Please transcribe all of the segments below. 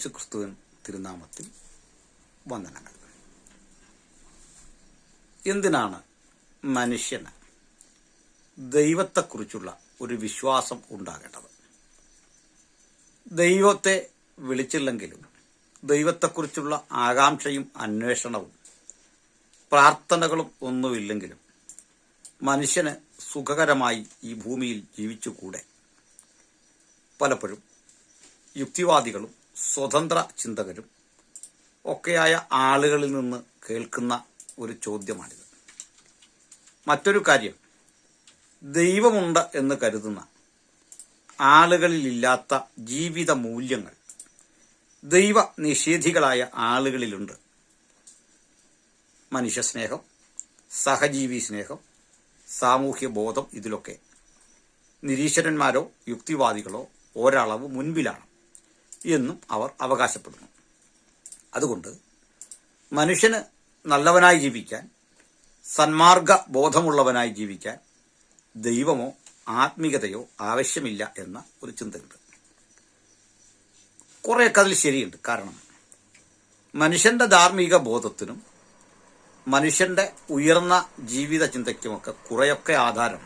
യേശു ക്രിസ്തുവിൻ തിരുനാമത്തിൽ വന്ദനങ്ങൾ. എന്തിനാണ് മനുഷ്യന് ദൈവത്തെക്കുറിച്ചുള്ള ഒരു വിശ്വാസം ഉണ്ടാകേണ്ടത്? ദൈവത്തെ വിളിച്ചില്ലെങ്കിലും ദൈവത്തെക്കുറിച്ചുള്ള ആകാംക്ഷയും അന്വേഷണവും പ്രാർത്ഥനകളും ഒന്നുമില്ലെങ്കിലും മനുഷ്യന് സുഖകരമായി ഈ ഭൂമിയിൽ ജീവിച്ചുകൂടെ? പലപ്പോഴും യുക്തിവാദികളും സ്വതന്ത്ര ചിന്തകരും ഒക്കെയായ ആളുകളിൽ നിന്ന് കേൾക്കുന്ന ഒരു ചോദ്യമാണിത്. മറ്റൊരു കാര്യം, ദൈവമുണ്ട് എന്ന് കരുതുന്ന ആളുകളിലില്ലാത്ത ജീവിത മൂല്യങ്ങൾ ദൈവ നിഷേധികളായ ആളുകളിലുണ്ട്. മനുഷ്യസ്നേഹം, സഹജീവി സ്നേഹം, സാമൂഹ്യ ബോധം, ഇതിലൊക്കെ നിരീശ്വരന്മാരോ യുക്തിവാദികളോ ഒരളവ് മുൻപിലാണ് എന്നും അവർ അവകാശപ്പെടുന്നു. അതുകൊണ്ട് മനുഷ്യന് നല്ലവനായി ജീവിക്കാൻ, സന്മാർഗ ബോധമുള്ളവനായി ജീവിക്കാൻ ദൈവമോ ആത്മീയതയോ ആവശ്യമില്ല എന്ന ഒരു ചിന്തയുണ്ട്. കുറേയൊക്കെ അതിൽ ശരിയുണ്ട്. കാരണം മനുഷ്യന്റെ ധാർമ്മിക ബോധത്തിനും മനുഷ്യന്റെ ഉയർന്ന ജീവിത ചിന്തയ്ക്കുമൊക്കെ കുറെയൊക്കെ ആധാരം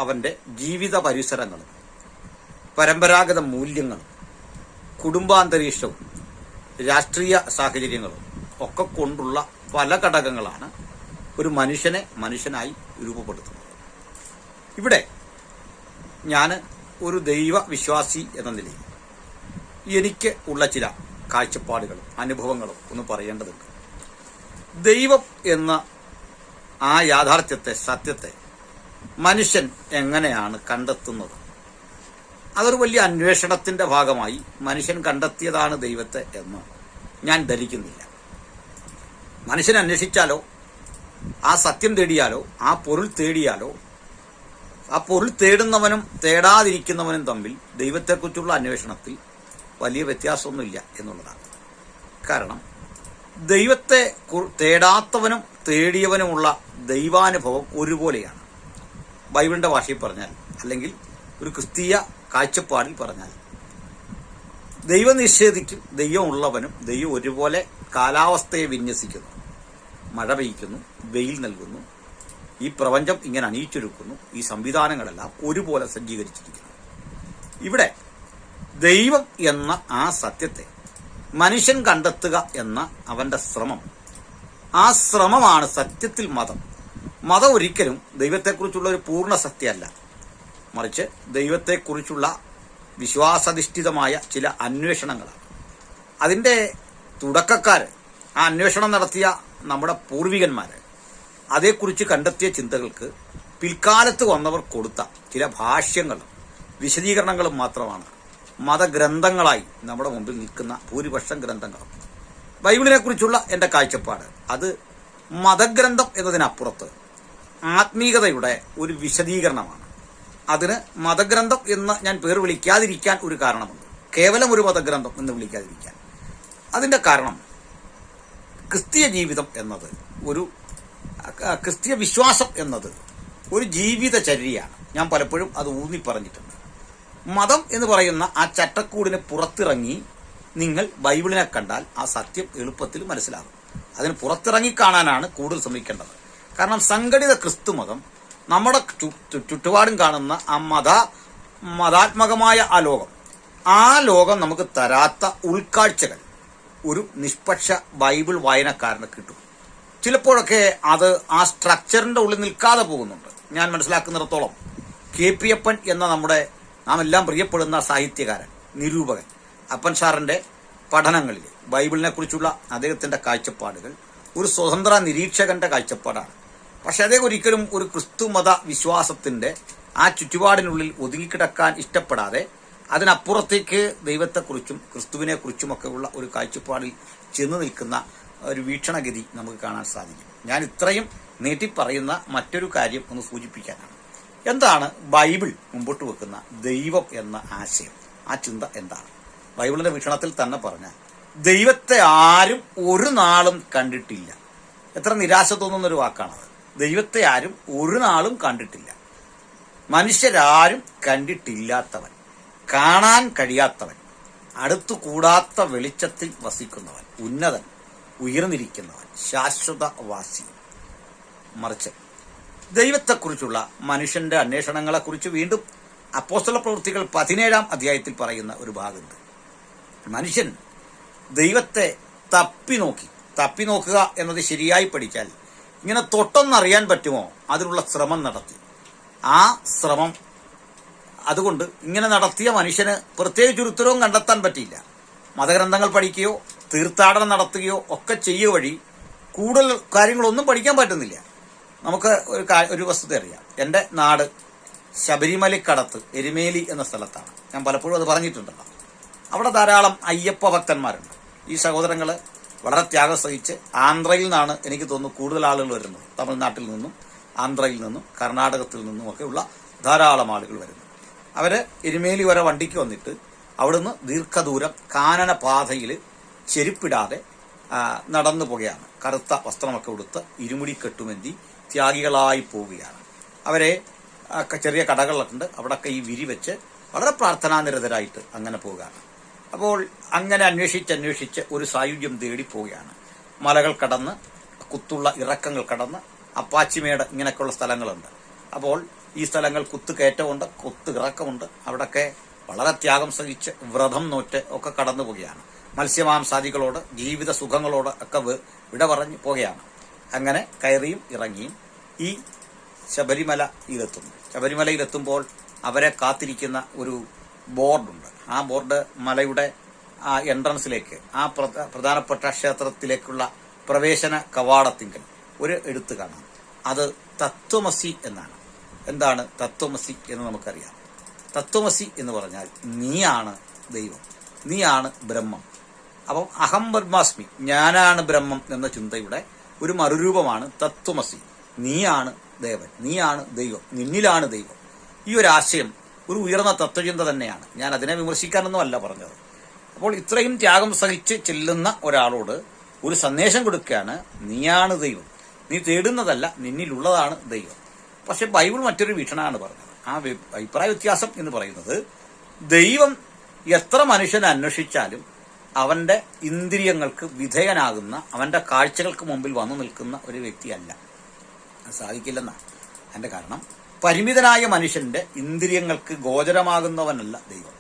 അവന്റെ ജീവിത പരിസരങ്ങളും പരമ്പരാഗത മൂല്യങ്ങളും കുടുംബാന്തരീക്ഷവും രാഷ്ട്രീയ സാഹചര്യങ്ങളും ഒക്കെ കൊണ്ടുള്ള പല ഘടകങ്ങളാണ് ഒരു മനുഷ്യനെ മനുഷ്യനായി രൂപപ്പെടുത്തുന്നത്. ഇവിടെ ഞാൻ ഒരു ദൈവവിശ്വാസി എന്ന നിലയിൽ എനിക്ക് ഉള്ള ചില കാഴ്ചപ്പാടുകളും അനുഭവങ്ങളും ഒന്ന് പറയേണ്ടതുണ്ട്. ദൈവം എന്ന ആ യാഥാർത്ഥ്യത്തെ, സത്യത്തെ മനുഷ്യൻ എങ്ങനെയാണ് കണ്ടെത്തുന്നത്? അതൊരു വലിയ അന്വേഷണത്തിന്റെ ഭാഗമായി മനുഷ്യൻ കണ്ടെത്തിയതാണ് ദൈവത്തെ എന്ന് ഞാൻ ധരിക്കുന്നില്ല. മനുഷ്യൻ അന്വേഷിച്ചാലോ, ആ സത്യം തേടിയാലോ, ആ പൊരുൾ തേടിയാലോ, ആ പൊരുൾ തേടുന്നവനും തേടാതിരിക്കുന്നവനും തമ്മിൽ ദൈവത്തെക്കുറിച്ചുള്ള അന്വേഷണത്തിൽ വലിയ വ്യത്യാസമൊന്നുമില്ല എന്നുള്ളതാണ്. കാരണം ദൈവത്തെ തേടാത്തവനും തേടിയവനുമുള്ള ദൈവാനുഭവം ഒരുപോലെയാണ്. ബൈബിളിന്റെ ഭാഷയിൽ പറഞ്ഞാൽ, അല്ലെങ്കിൽ ഒരു ക്രിസ്തീയ കാഴ്ചപ്പാടിൽ പറഞ്ഞാൽ, ദൈവം നിഷേധിക്കും ദൈവം ഉള്ളവനും ദൈവം ഒരുപോലെ കാലാവസ്ഥയെ വിന്യസിക്കുന്നു. മഴ പെയ്യ്ക്കുന്നു, വെയിൽ നൽകുന്നു, ഈ പ്രപഞ്ചം ഇങ്ങനെ അണിയിച്ചൊരുക്കുന്നു, ഈ സംവിധാനങ്ങളെല്ലാം ഒരുപോലെ സജ്ജീകരിച്ചിരിക്കുന്നു. ഇവിടെ ദൈവം എന്ന ആ സത്യത്തെ മനുഷ്യൻ കണ്ടെത്തുക എന്ന അവന്റെ ശ്രമം, ആ ശ്രമമാണ് സത്യത്തിൽ മതം. മതം ഒരിക്കലും ദൈവത്തെക്കുറിച്ചുള്ള ഒരു പൂർണ്ണ സത്യമല്ല, മറിച്ച് ദൈവത്തെക്കുറിച്ചുള്ള വിശ്വാസാധിഷ്ഠിതമായ ചില അന്വേഷണങ്ങളാണ്. അതിൻ്റെ തുടക്കക്കാർ, ആ അന്വേഷണം നടത്തിയ നമ്മുടെ പൂർവികന്മാർ, അതേക്കുറിച്ച് കണ്ടെത്തിയ ചിന്തകൾക്ക് പിൽക്കാലത്ത് വന്നവർ കൊടുത്ത ചില ഭാഷ്യങ്ങളും വിശദീകരണങ്ങളും മാത്രമാണ് മതഗ്രന്ഥങ്ങളായി നമ്മുടെ മുമ്പിൽ നിൽക്കുന്ന ഭൂരിപക്ഷം ഗ്രന്ഥങ്ങളും. ബൈബിളിനെ കുറിച്ചുള്ള എൻ്റെ കാഴ്ചപ്പാട്, അത് മതഗ്രന്ഥം എന്നതിനപ്പുറത്ത് ആത്മീയതയുടെ ഒരു വിശദീകരണമാണ്. അതിന് മതഗ്രന്ഥം എന്ന് ഞാൻ പേർ വിളിക്കാതിരിക്കാൻ ഒരു കാരണമുണ്ട്. കേവലം ഒരു മതഗ്രന്ഥം എന്ന് വിളിക്കാതിരിക്കാൻ അതിൻ്റെ കാരണം, ക്രിസ്തീയ ജീവിതം എന്നത്, ഒരു ക്രിസ്തീയ വിശ്വാസം എന്നത് ഒരു ജീവിതചര്യയാണ്. ഞാൻ പലപ്പോഴും അത് ഊന്നി പറഞ്ഞിട്ടുണ്ട്. മതം എന്ന് പറയുന്ന ആ ചട്ടക്കൂടിന് പുറത്തിറങ്ങി നിങ്ങൾ ബൈബിളിനെ കണ്ടാൽ ആ സത്യം എളുപ്പത്തിൽ മനസ്സിലാകും. അതിന് പുറത്തിറങ്ങി കാണാനാണ് കൂടുതൽ ശ്രമിക്കേണ്ടത്. കാരണം സംഘടിത ക്രിസ്തുമതം നമ്മുടെ ചുറ്റുപാടും കാണുന്ന ആ മതാത്മകമായ ആ ലോകം നമുക്ക് തരാത്ത ഉൾക്കാഴ്ചകൾ ഒരു നിഷ്പക്ഷ ബൈബിൾ വായനക്കാരന് കിട്ടും. ചിലപ്പോഴൊക്കെ അത് ആ സ്ട്രക്ചറിന്റെ ഉള്ളിൽ നിൽക്കാതെ പോകുന്നുണ്ട്. ഞാൻ മനസ്സിലാക്കുന്നിടത്തോളം KP അപ്പൻ എന്ന നമ്മുടെ നാം എല്ലാം പ്രിയപ്പെടുന്ന സാഹിത്യകാരൻ, നിരൂപകൻ അപ്പൻ സാറിന്റെ പഠനങ്ങളിൽ ബൈബിളിനെ കുറിച്ചുള്ള അദ്ദേഹത്തിന്റെ കാഴ്ചപ്പാടുകൾ ഒരു സ്വതന്ത്ര നിരീക്ഷകന്റെ കാഴ്ചപ്പാടാണ്. പക്ഷെ അദ്ദേഹം ഒരിക്കലും ഒരു ക്രിസ്തുമത വിശ്വാസത്തിന്റെ ആ ചുറ്റുപാടിനുള്ളിൽ ഒതുങ്ങിക്കിടക്കാൻ ഇഷ്ടപ്പെടാതെ അതിനപ്പുറത്തേക്ക് ദൈവത്തെക്കുറിച്ചും ക്രിസ്തുവിനെ കുറിച്ചുമൊക്കെ ഉള്ള ഒരു കാഴ്ചപ്പാടിൽ ചെന്ന് നിൽക്കുന്ന ഒരു വീക്ഷണഗതി നമുക്ക് കാണാൻ സാധിക്കും. ഞാൻ ഇത്രയും നീട്ടിപ്പറയുന്ന മറ്റൊരു കാര്യം ഒന്ന് സൂചിപ്പിക്കാനാണ്. എന്താണ് ബൈബിൾ മുമ്പോട്ട് വെക്കുന്ന ദൈവം എന്ന ആശയം, ആ ചിന്ത എന്താണ്? ബൈബിളിന്റെ വീക്ഷണത്തിൽ തന്നെ പറഞ്ഞാൽ, ദൈവത്തെ ആരും ഒരു നാളും കണ്ടിട്ടില്ല. എത്ര നിരാശ തോന്നുന്നൊരു വാക്കാണത്. ദൈവത്തെ ആരും ഒരു നാളും കണ്ടിട്ടില്ല. മനുഷ്യരാരും കണ്ടിട്ടില്ലാത്തവൻ, കാണാൻ കഴിയാത്തവൻ, അടുത്തു കൂടാത്ത വെളിച്ചത്തിൽ വസിക്കുന്നവൻ, ഉന്നതൻ, ഉയർന്നിരിക്കുന്നവൻ, ശാശ്വതവാസി. മറിച്ച് ദൈവത്തെക്കുറിച്ചുള്ള മനുഷ്യന്റെ അന്വേഷണങ്ങളെക്കുറിച്ച് വീണ്ടും അപ്പോസ്തല പ്രവൃത്തികൾ 17-ാം അധ്യായത്തിൽ പറയുന്ന ഒരു ഭാഗമുണ്ട്. മനുഷ്യൻ ദൈവത്തെ തപ്പി നോക്കുക എന്നത് ശരിയായി പഠിച്ചാൽ ഇങ്ങനെ തൊട്ടൊന്നറിയാൻ പറ്റുമോ അതിനുള്ള ശ്രമം നടത്തി. ആ ശ്രമം അതുകൊണ്ട് ഇങ്ങനെ നടത്തിയ മനുഷ്യന് പ്രത്യേകിച്ചൊരു ഉത്തരവും കണ്ടെത്താൻ പറ്റിയില്ല. മതഗ്രന്ഥങ്ങൾ പഠിക്കുകയോ തീർത്ഥാടനം നടത്തുകയോ ഒക്കെ ചെയ്യുക വഴി കൂടുതൽ കാര്യങ്ങളൊന്നും പഠിക്കാൻ പറ്റുന്നില്ല. നമുക്ക് ഒരു വസ്തുത അറിയാം. എൻ്റെ നാട് ശബരിമലക്കടത്ത് എരുമേലി എന്ന സ്ഥലത്താണ്. ഞാൻ പലപ്പോഴും അത് പറഞ്ഞിട്ടുണ്ടല്ലോ. അവിടെ ധാരാളം അയ്യപ്പ ഭക്തന്മാരുണ്ട്. ഈ സഹോദരങ്ങൾ വളരെ ത്യാഗം സഹിച്ച് ആന്ധ്രയിൽ നിന്നാണ് എനിക്ക് തോന്നുന്നു കൂടുതൽ ആളുകൾ വരുന്നത്. തമിഴ്നാട്ടിൽ നിന്നും ആന്ധ്രയിൽ നിന്നും കർണാടകത്തിൽ നിന്നും ഒക്കെയുള്ള ധാരാളം ആളുകൾ വരുന്നു. അവർ എരുമേലി വരെ വണ്ടിക്ക് വന്നിട്ട് അവിടുന്ന് ദീർഘദൂരം കാനന പാതയിൽ ചെരുപ്പിടാതെ നടന്നു പോകുകയാണ്. കറുത്ത വസ്ത്രമൊക്കെ ഉടുത്ത് ഇരുമുടി കെട്ടുമെന്തി ത്യാഗികളായി പോവുകയാണ്. അവരെ ചെറിയ കടകളിലൊക്കെ ഉണ്ട്, അവിടെയൊക്കെ ഈ വിരി വെച്ച് വളരെ പ്രാർത്ഥനാനിരതരായിട്ട് അങ്ങനെ പോവുകയാണ്. അപ്പോൾ അങ്ങനെ അന്വേഷിച്ച് ഒരു സായുജ്യം തേടി പോവുകയാണ്. മലകൾ കടന്ന്, കുത്തുള്ള ഇറക്കങ്ങൾ കടന്ന്, അപ്പാച്ചിമേട് ഇങ്ങനെയൊക്കെയുള്ള സ്ഥലങ്ങളുണ്ട്. അപ്പോൾ ഈ സ്ഥലങ്ങൾ കുത്തുകയറ്റമുണ്ട്, കുത്ത് ഇറക്കമുണ്ട്. അവിടെയൊക്കെ വളരെ ത്യാഗം സഹിച്ച് വ്രതം നോറ്റ് ഒക്കെ കടന്നു പോവുകയാണ്. മത്സ്യമാംസാദികളോട്, ജീവിത സുഖങ്ങളോട് ഒക്കെ വിട പറഞ്ഞ് പോവുകയാണ്. അങ്ങനെ കയറിയും ഇറങ്ങിയും ഈ ശബരിമലയിലെത്തുന്നു. ശബരിമലയിലെത്തുമ്പോൾ അവരെ കാത്തിരിക്കുന്ന ഒരു ബോർഡുണ്ട്. ആ ബോർഡ് മലയുടെ ആ എൻട്രൻസിലേക്ക്, ആ പ്രധാനപ്പെട്ട ക്ഷേത്രത്തിലേക്കുള്ള പ്രവേശന കവാടത്തിങ്കൽ ഒരു എഴുത്ത് കാണാം. അത് തത്വമസി എന്നാണ്. എന്താണ് തത്വമസി എന്ന് നമുക്കറിയാം. തത്വമസി എന്ന് പറഞ്ഞാൽ നീയാണ് ദൈവം, നീയാണ് ബ്രഹ്മം. അപ്പം അഹം ബ്രഹ്മാസ്മി, ഞാനാണ് ബ്രഹ്മം എന്ന ചിന്തയുടെ ഒരു മറുരൂപമാണ് തത്വമസി. നീയാണ് ദേവൻ, നീയാണ് ദൈവം, നിന്നിലാണ് ദൈവം. ഈ ഒരു ആശയം ഒരു ഉയർന്ന തത്വചിന്ത തന്നെയാണ്. ഞാൻ അതിനെ വിമർശിക്കാനൊന്നും അല്ല പറഞ്ഞത്. അപ്പോൾ ഇത്രയും ത്യാഗം സഹിച്ച് ചെല്ലുന്ന ഒരാളോട് ഒരു സന്ദേശം കൊടുക്കുകയാണ്, നീയാണ് ദൈവം, നീ തേടുന്നതല്ല, നിന്നിലുള്ളതാണ് ദൈവം. പക്ഷെ ബൈബിൾ മറ്റൊരു വീക്ഷണമാണ് പറഞ്ഞത്. ആ അഭിപ്രായ വ്യത്യാസം എന്ന് പറയുന്നത്, ദൈവം എത്ര മനുഷ്യനെ അന്വേഷിച്ചാലും അവന്റെ ഇന്ദ്രിയങ്ങൾക്ക് വിധേയനാകുന്ന, അവന്റെ കാഴ്ചകൾക്ക് മുമ്പിൽ വന്നു നിൽക്കുന്ന ഒരു വ്യക്തിയല്ല. അത് സാധിക്കില്ലെന്നാണ് അതിന്റെ കാരണം. പരിമിതനായ മനുഷ്യന്റെ ഇന്ദ്രിയങ്ങൾക്ക് ഗോചരമാകുന്നവനല്ല ദൈവം.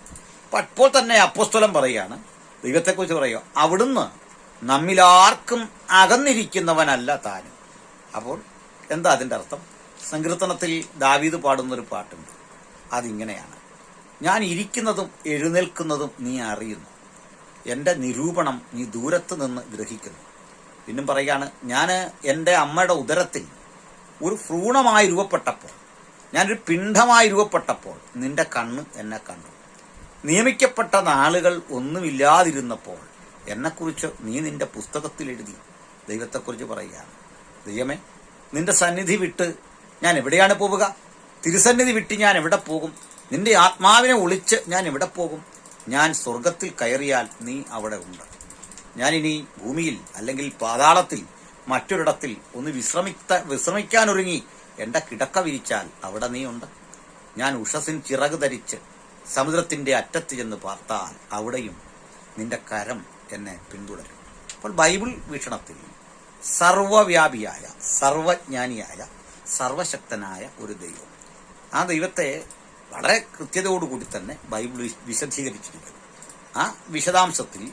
അപ്പോൾ തന്നെ അപ്പോസ്തലൻ പറയുകയാണ്, ദൈവത്തെക്കുറിച്ച് പറയുക, അവിടുന്ന് നമ്മിലാർക്കും അകന്നിരിക്കുന്നവനല്ല താനും. അപ്പോൾ എന്താ അതിന്റെ അർത്ഥം? സങ്കീർത്തനത്തിൽ ദാവീദ് പാടുന്നൊരു പാട്ടുണ്ട്. അതിങ്ങനെയാണ്, ഞാൻ ഇരിക്കുന്നതും എഴുന്നേൽക്കുന്നതും നീ അറിയുന്നു, എൻ്റെ നിരൂപണം നീ ദൂരത്ത് നിന്ന് ഗ്രഹിക്കുന്നു. പിന്നും പറയുകയാണ്, ഞാൻ എൻ്റെ അമ്മയുടെ ഉദരത്തിൽ ഒരു ഭ്രൂണമായി രൂപപ്പെട്ടപ്പോൾ, ഞാനൊരു പിണ്ഡമായി രൂപപ്പെട്ടപ്പോൾ നിന്റെ കണ്ണ് എന്നെ കണ്ടു. നിയമിക്കപ്പെട്ട നാളുകൾ ഒന്നുമില്ലാതിരുന്നപ്പോൾ എന്നെക്കുറിച്ച് നീ നിന്റെ പുസ്തകത്തിൽ എഴുതി. ദൈവത്തെക്കുറിച്ച് പറയുകയാണ്, ദൈവമേ, നിന്റെ സന്നിധി വിട്ട് ഞാൻ എവിടെയാണ് പോവുക? തിരുസന്നിധി വിട്ട് ഞാൻ എവിടെ പോകും? നിന്റെ ആത്മാവിനെ ഒളിച്ച് ഞാൻ എവിടെ പോകും? ഞാൻ സ്വർഗത്തിൽ കയറിയാൽ നീ അവിടെ ഉണ്ട്. ഞാനിനി ഭൂമിയിൽ അല്ലെങ്കിൽ പാതാളത്തിൽ മറ്റൊരിടത്തിൽ ഒന്ന് വിശ്രമിക്കാനൊരുങ്ങി എൻ്റെ കിടക്ക വിരിച്ചാൽ അവിടെ നീ ഉണ്ട്. ഞാൻ ഉഷസിൻ ചിറക് ധരിച്ച് സമുദ്രത്തിന്റെ അറ്റത്ത് ചെന്ന് പാർത്താൽ അവിടെയും നിന്റെ കരം എന്നെ പിന്തുടരും. അപ്പോൾ ബൈബിൾ വീക്ഷണത്തിൽ സർവവ്യാപിയായ, സർവജ്ഞാനിയായ, സർവശക്തനായ ഒരു ദൈവം, ആ ദൈവത്തെ വളരെ കൃത്യതയോടുകൂടി തന്നെ ബൈബിൾ വിശദീകരിച്ചിരിക്കുന്നു. ആ വിശദാംശത്തിൽ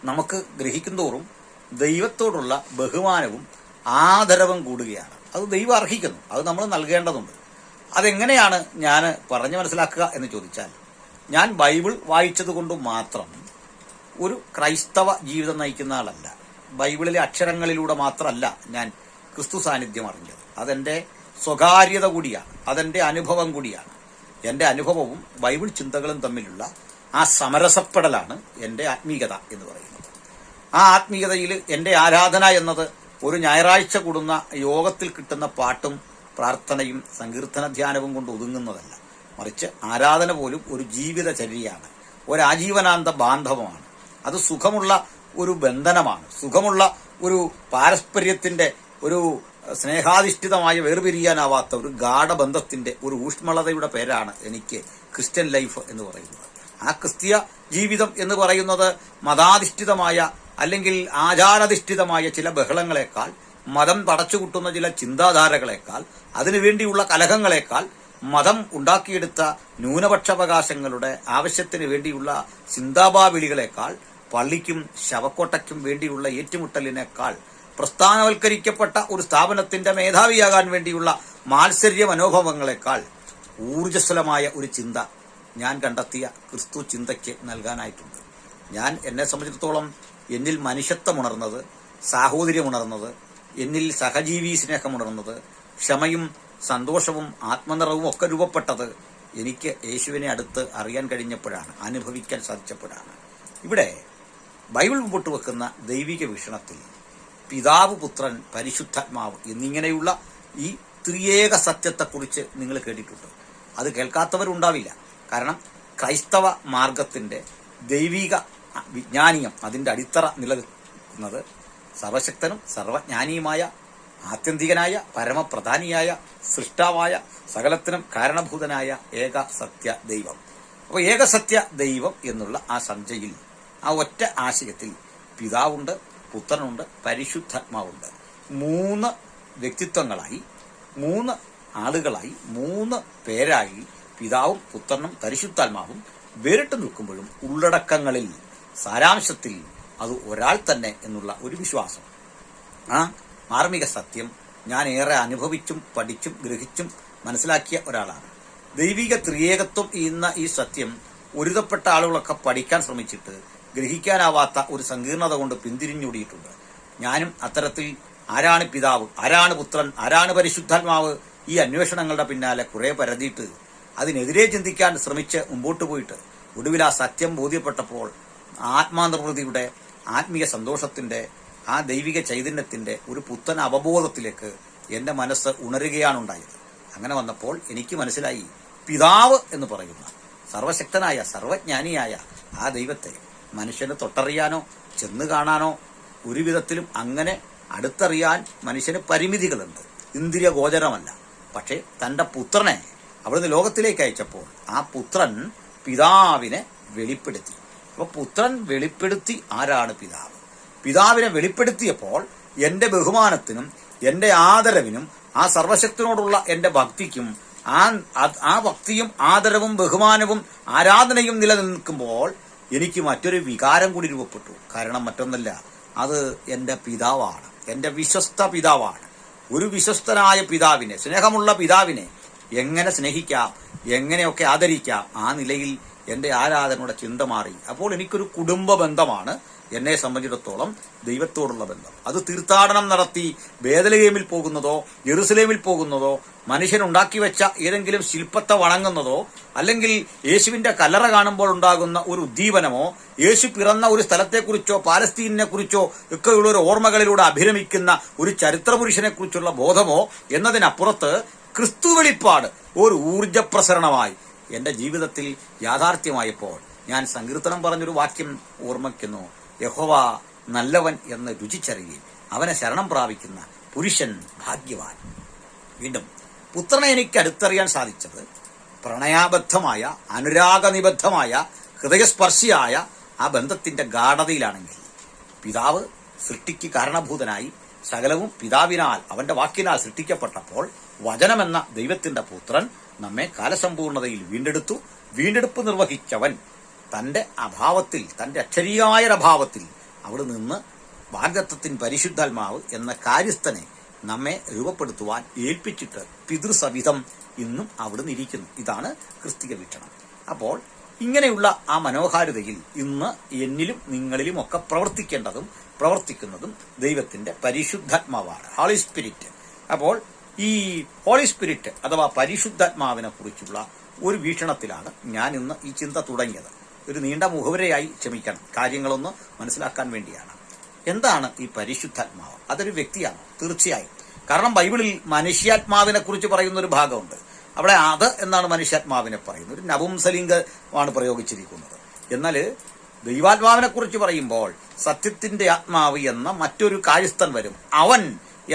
നമുക്ക് ഗ്രഹിക്കുന്തോറും ദൈവത്തോടുള്ള ബഹുമാനവും ആദരവും കൂടുകയാണ്. അത് ദൈവം അർഹിക്കുന്നു, അത് നമ്മൾ നൽകേണ്ടതുണ്ട്. അതെങ്ങനെയാണ് ഞാൻ പറഞ്ഞു മനസ്സിലാക്കുക എന്ന് ചോദിച്ചാൽ, ഞാൻ ബൈബിൾ വായിച്ചത് കൊണ്ട് മാത്രം ഒരു ക്രൈസ്തവ ജീവിതം നയിക്കുന്ന ആളല്ല. ബൈബിളിലെ അക്ഷരങ്ങളിലൂടെ മാത്രമല്ല ഞാൻ ക്രിസ്തു സാന്നിധ്യം അറിഞ്ഞത്. അതെൻ്റെ സ്വകാര്യത കൂടിയാണ്, അതെൻ്റെ അനുഭവം കൂടിയാണ്. എൻ്റെ അനുഭവവും ബൈബിൾ ചിന്തകളും തമ്മിലുള്ള ആ സമരസപ്പെടലാണ് എൻ്റെ ആത്മീയത എന്ന് പറയുന്നത്. ആ ആത്മീയതയിൽ എൻ്റെ ആരാധന എന്നത് ഒരു ഞായറാഴ്ച കൂടുന്ന യോഗത്തിൽ കിട്ടുന്ന പാട്ടും പ്രാർത്ഥനയും സങ്കീർത്തന ധ്യാനവും കൊണ്ട് ഒതുങ്ങുന്നതല്ല. മറിച്ച് ആരാധന പോലും ഒരു ജീവിതചര്യയാണ്, ഒരാജീവനാന്ത ബാന്ധവമാണ്. അത് സുഖമുള്ള ഒരു ബന്ധനമാണ്, സുഖമുള്ള ഒരു പാരസ്പര്യത്തിന്റെ, ഒരു സ്നേഹാധിഷ്ഠിതമായ വേർപിരിയാനാവാത്ത ഒരു ഗാഠബന്ധത്തിന്റെ, ഒരു ഊഷ്മളതയുടെ പേരാണ് എനിക്ക് ക്രിസ്ത്യൻ ലൈഫ് എന്ന് പറയുന്നത്. ആ ക്രിസ്തീയ ജീവിതം എന്ന് പറയുന്നത് മതാധിഷ്ഠിതമായ അല്ലെങ്കിൽ ആചാരാധിഷ്ഠിതമായ ചില ബഹളങ്ങളെക്കാൾ, മതം പടച്ചുകൂട്ടുന്ന ചില ചിന്താധാരകളെക്കാൾ, അതിനുവേണ്ടിയുള്ള കലഹങ്ങളെക്കാൾ, മതം ഉണ്ടാക്കിയെടുത്ത ന്യൂനപക്ഷാവകാശങ്ങളുടെ ആവശ്യത്തിന് വേണ്ടിയുള്ള ചിന്താഭാവിളികളെക്കാൾ, പള്ളിക്കും ശവക്കോട്ടയ്ക്കും വേണ്ടിയുള്ള ഏറ്റുമുട്ടലിനേക്കാൾ, പ്രസ്ഥാനവൽക്കരിക്കപ്പെട്ട ഒരു സ്ഥാപനത്തിന്റെ മേധാവിയാകാൻ വേണ്ടിയുള്ള മാത്സര്യ മനോഭാവങ്ങളെക്കാൾ ഊർജ്ജസ്വലമായ ഒരു ചിന്ത ഞാൻ കണ്ടെത്തിയ ക്രിസ്തു ചിന്തയ്ക്ക് നൽകാനായിട്ടുണ്ട്. ഞാൻ എന്നെ സംബന്ധിച്ചിടത്തോളം എന്നിൽ മനുഷ്യത്വമുണർന്നത്, സാഹോദര്യമുണർന്നത്, എന്നിൽ സഹജീവി സ്നേഹമുണർന്നത്, ക്ഷമയും സന്തോഷവും ആത്മനിറവും ഒക്കെ രൂപപ്പെട്ടത് എനിക്ക് യേശുവിനെ അടുത്ത് അറിയാൻ കഴിഞ്ഞപ്പോഴാണ്, അനുഭവിക്കാൻ സാധിച്ചപ്പോഴാണ്. ഇവിടെ ബൈബിൾ മുമ്പോട്ട് വെക്കുന്ന ദൈവിക വീക്ഷണത്തിൽ പിതാവ്, പുത്രൻ, പരിശുദ്ധാത്മാവ് എന്നിങ്ങനെയുള്ള ഈ ത്രിയേക സത്യത്തെക്കുറിച്ച് നിങ്ങൾ കേട്ടിട്ടുണ്ട്. അത് കേൾക്കാത്തവരുണ്ടാവില്ല. കാരണം ക്രൈസ്തവ മാർഗത്തിന്റെ ദൈവിക വിജ്ഞാനീയം, അതിന്റെ അടിത്തറ നിലനിൽക്കുന്നത് സർവശക്തനും സർവജ്ഞാനിയുമായ ആത്യന്തികനായ പരമപ്രധാനിയായ സൃഷ്ടാവായ സകലത്തിനും കാരണഭൂതനായ ഏക സത്യ ദൈവം. അപ്പോൾ ഏകസത്യ ദൈവം എന്നുള്ള ആ സംജയിൽ, ആ ഒറ്റ ആശയത്തിൽ പിതാവുണ്ട്, പുത്രനുണ്ട്, പരിശുദ്ധാത്മാവുണ്ട്. 3 വ്യക്തിത്വങ്ങളായി, 3 ആളുകളായി, 3 പേരായി പിതാവും പുത്രനും പരിശുദ്ധാത്മാവും വേറിട്ട് നിൽക്കുമ്പോഴും ഉള്ളടക്കങ്ങളിൽ, സാരാംശത്തിൽ അത് ഒരാൾ തന്നെ എന്നുള്ള ഒരു വിശ്വാസം, ആ മാർമിക സത്യം ഞാൻ ഏറെ അനുഭവിച്ചും പഠിച്ചും ഗ്രഹിച്ചും മനസ്സിലാക്കിയ ഒരാളാണ്. ദൈവിക ത്രിയേകത്വം എന്ന ഈ സത്യം ഒരുതപ്പെട്ട ആളുകളൊക്കെ പഠിക്കാൻ ശ്രമിച്ചിട്ട് ഗ്രഹിക്കാനാവാത്ത ഒരു സങ്കീർണത കൊണ്ട് പിന്തിരിഞ്ഞോടിയിട്ടുണ്ട്. ഞാനും അത്തരത്തിൽ ആരാണ് പിതാവ്, ആരാണ് പുത്രൻ, ആരാണ് പരിശുദ്ധാത്മാവ്, ഈ അന്വേഷണങ്ങളുടെ പിന്നാലെ കുറെ പരതിയിട്ട് അതിനെതിരെ ചിന്തിക്കാൻ ശ്രമിച്ച് മുമ്പോട്ട് പോയിട്ട് ഒടുവിൽ ആ സത്യം ബോധ്യപ്പെട്ടപ്പോൾ ആത്മാനിർവൃതിയുടെ, ആത്മീയ സന്തോഷത്തിന്റെ, ആ ദൈവിക ചൈതന്യത്തിന്റെ ഒരു പുത്തൻ അവബോധത്തിലേക്ക് എന്റെ മനസ്സ് ഉണരുകയാണുണ്ടായത്. അങ്ങനെ വന്നപ്പോൾ എനിക്ക് മനസ്സിലായി, പിതാവ് എന്ന് പറയുന്ന സർവശക്തനായ സർവജ്ഞാനിയായ ആ ദൈവത്തെ മനുഷ്യന് തൊട്ടറിയാനോ ചെന്ന് കാണാനോ ഒരു വിധത്തിലും അങ്ങനെ അടുത്തറിയാൻ മനുഷ്യന് പരിമിതികളുണ്ട്, ഇന്ദ്രിയ ഗോചരമല്ല. പക്ഷേ തന്റെ പുത്രനെ അവിടുന്ന് ലോകത്തിലേക്ക് അയച്ചപ്പോൾ ആ പുത്രൻ പിതാവിനെ വെളിപ്പെടുത്തി. അപ്പൊ പുത്രൻ വെളിപ്പെടുത്തി ആരാണ് പിതാവ്. പിതാവിനെ വെളിപ്പെടുത്തിയപ്പോൾ എന്റെ ബഹുമാനത്തിനും എന്റെ ആദരവിനും ആ സർവശക്തനോടുള്ള എന്റെ ഭക്തിക്കും ആ ഭക്തിയും ആദരവും ബഹുമാനവും ആരാധനയും നിലനിൽക്കുമ്പോൾ എനിക്ക് മറ്റൊരു വികാരം കൂടി രൂപപ്പെട്ടു. കാരണം മറ്റൊന്നല്ല, അത് എന്റെ പിതാവാണ്, എന്റെ വിശ്വസ്ത പിതാവാണ്. ഒരു വിശ്വസ്തനായ പിതാവിനെ, സ്നേഹമുള്ള പിതാവിനെ എങ്ങനെ സ്നേഹിക്കാം, എങ്ങനെയൊക്കെ ആദരിക്കാം, ആ നിലയിൽ എന്റെ ആരാധനയുടെ ചിന്ത മാറി. അപ്പോൾ എനിക്കൊരു കുടുംബ ബന്ധമാണ് എന്നെ സംബന്ധിച്ചിടത്തോളം ദൈവത്തോടുള്ള ബന്ധം. അത് തീർത്ഥാടനം നടത്തി ബേതലഹേമിൽ പോകുന്നതോ യെരുസലേമിൽ പോകുന്നതോ മനുഷ്യനുണ്ടാക്കി വെച്ച ഏതെങ്കിലും ശില്പത്തെ വണങ്ങുന്നതോ അല്ലെങ്കിൽ യേശുവിന്റെ കല്ലറ കാണുമ്പോൾ ഉണ്ടാകുന്ന ഒരു ഉദ്ദീപനമോ യേശു പിറന്ന ഒരു സ്ഥലത്തെക്കുറിച്ചോ പാലസ്തീനെ കുറിച്ചോ ഒക്കെയുള്ള ഒരു ഓർമ്മകളിലൂടെ അഭിരമിക്കുന്ന ഒരു ചരിത്രപുരുഷനെ കുറിച്ചുള്ള ബോധമോ എന്നതിനപ്പുറത്ത് ക്രിസ്തു വെളിപ്പാട് ഒരു ഊർജപ്രസരണമായി എന്റെ ജീവിതത്തിൽ യാഥാർത്ഥ്യമായപ്പോൾ ഞാൻ സങ്കീർത്തനം പറഞ്ഞൊരു വാക്യം ഓർമ്മിക്കുന്നു. യഹോവ നല്ലവൻ എന്ന് രുചിച്ചറിയുകയും അവനെ ശരണം പ്രാപിക്കുന്ന പുരുഷൻ ഭാഗ്യവാൻ. വീണ്ടും പുത്രനെ എനിക്ക് അടുത്തറിയാൻ സാധിച്ചത് പ്രണയാബദ്ധമായ, അനുരാഗനിബദ്ധമായ, ഹൃദയസ്പർശിയായ ആ ബന്ധത്തിന്റെ ഗാഢതയിലാണെങ്കിൽ, പിതാവ് സൃഷ്ടിക്ക് കാരണഭൂതനായി സകലവും പിതാവിനാൽ അവന്റെ വാക്കിനാൽ സൃഷ്ടിക്കപ്പെട്ടപ്പോൾ വചനമെന്ന ദൈവത്തിന്റെ പുത്രൻ നമ്മെ കാലസമ്പൂർണതയിൽ വീണ്ടെടുത്തു. വീണ്ടെടുപ്പ് നിർവഹിച്ചവൻ തന്റെ അഭാവത്തിൽ, തന്റെ അക്ഷരീയമായ അഭാവത്തിൽ അവിടെ നിന്ന് വാഗ്ദത്തത്തിൻ പരിശുദ്ധാത്മാവ് എന്ന കാര്യസ്ഥനെ നമ്മെ രൂപപ്പെടുത്തുവാൻ ഏൽപ്പിച്ചിട്ട് പിതൃസവിധം ഇന്നും അവിടെ നിന്നിരിക്കുന്നു. ഇതാണ് ക്രിസ്തീയ വീക്ഷണം. അപ്പോൾ ഇങ്ങനെയുള്ള ആ മനോഹാരിതയിൽ ഇന്ന് എന്നിലും നിങ്ങളിലും ഒക്കെ പ്രവർത്തിക്കുന്നതും ദൈവത്തിന്റെ പരിശുദ്ധാത്മാവാണ്, ഹോളി സ്പിരിറ്റ്. അപ്പോൾ ഈ ഹോളി സ്പിരിറ്റ് അഥവാ പരിശുദ്ധാത്മാവിനെ കുറിച്ചുള്ള ഒരു വീക്ഷണത്തിലാണ് ഞാൻ ഇന്ന് ഈ ചിന്ത തുടങ്ങിയത്. ഒരു നീണ്ട മുഖവരയായി ക്ഷമിക്കണം, കാര്യങ്ങളൊന്ന് മനസ്സിലാക്കാൻ വേണ്ടിയാണ്. എന്താണ് ഈ പരിശുദ്ധാത്മാവ്? അതൊരു വ്യക്തിയാണ് തീർച്ചയായും. കാരണം ബൈബിളിൽ മനുഷ്യാത്മാവിനെ കുറിച്ച് പറയുന്ന ഒരു ഭാഗമുണ്ട്. അവിടെ അത് എന്നാണ് മനുഷ്യാത്മാവിനെ പറയുന്നത്, ഒരു നപുംസലിംഗമാണ് പ്രയോഗിച്ചിരിക്കുന്നത്. എന്നാൽ ദൈവാത്മാവിനെ കുറിച്ച് പറയുമ്പോൾ സത്യത്തിന്റെ ആത്മാവ് എന്ന മറ്റൊരു കാര്യസ്ഥൻ വരും. അവൻ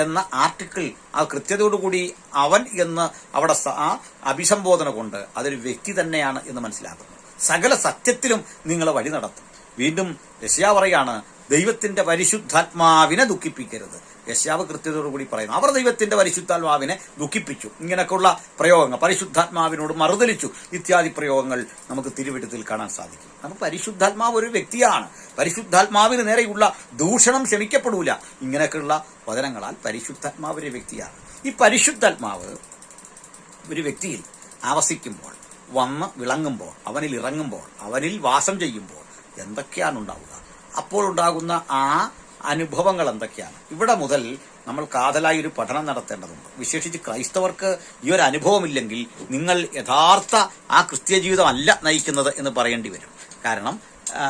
എന്ന ആർട്ടിക്കിൾ ആ കൃത്യതയോടുകൂടി അവൻ എന്ന് അവിടെ ആ അഭിസംബോധന കൊണ്ട് അതൊരു വ്യക്തി തന്നെയാണ് എന്ന് മനസ്സിലാക്കുന്നു. സകല സത്യത്തിലും നിങ്ങളെ വഴി നടത്തും. വീണ്ടും യെശയ്യാ പറയാണ്, ദൈവത്തിന്റെ പരിശുദ്ധാത്മാവിനെ ദുഃഖിപ്പിക്കരുത്. യെശയ്യാവ് കൃത്യതയോടുകൂടി പറയുന്നു, അവർ ദൈവത്തിന്റെ പരിശുദ്ധാത്മാവിനെ ദുഃഖിപ്പിച്ചു. ഇങ്ങനെയൊക്കെയുള്ള പ്രയോഗങ്ങൾ, പരിശുദ്ധാത്മാവിനോട് മറുതലിച്ചു ഇത്യാദി പ്രയോഗങ്ങൾ നമുക്ക് തിരുവെഴുത്തിൽ കാണാൻ സാധിക്കും. നമുക്ക് പരിശുദ്ധാത്മാവ് ഒരു വ്യക്തിയാണ്. പരിശുദ്ധാത്മാവിന് നേരെയുള്ള ദൂഷണം ക്ഷമിക്കപ്പെടൂല. ഇങ്ങനെയൊക്കെയുള്ള വചനങ്ങളാൽ പരിശുദ്ധാത്മാവ് ഒരു വ്യക്തിയാണ്. ഈ പരിശുദ്ധാത്മാവ് ഒരു വ്യക്തിയിൽ ആവസിക്കുമ്പോൾ, വന്ന് വിളങ്ങുമ്പോൾ, അവനിൽ ഇറങ്ങുമ്പോൾ, അവനിൽ വാസം ചെയ്യുമ്പോൾ എന്തൊക്കെയാണ് ഉണ്ടാവുക? അപ്പോൾ ഉണ്ടാകുന്ന ആ അനുഭവങ്ങൾ എന്തൊക്കെയാണ്? ഇവിടെ മുതൽ നമ്മൾ കാതലായി ഒരു പഠനം നടത്തേണ്ടതുണ്ട്. വിശേഷിച്ച് ക്രൈസ്തവർക്ക് ഈ ഒരു അനുഭവമില്ലെങ്കിൽ നിങ്ങൾ യഥാർത്ഥ ആ ക്രിസ്തീയ ജീവിതം അല്ല നയിക്കുന്നത് എന്ന് പറയേണ്ടി വരും. കാരണം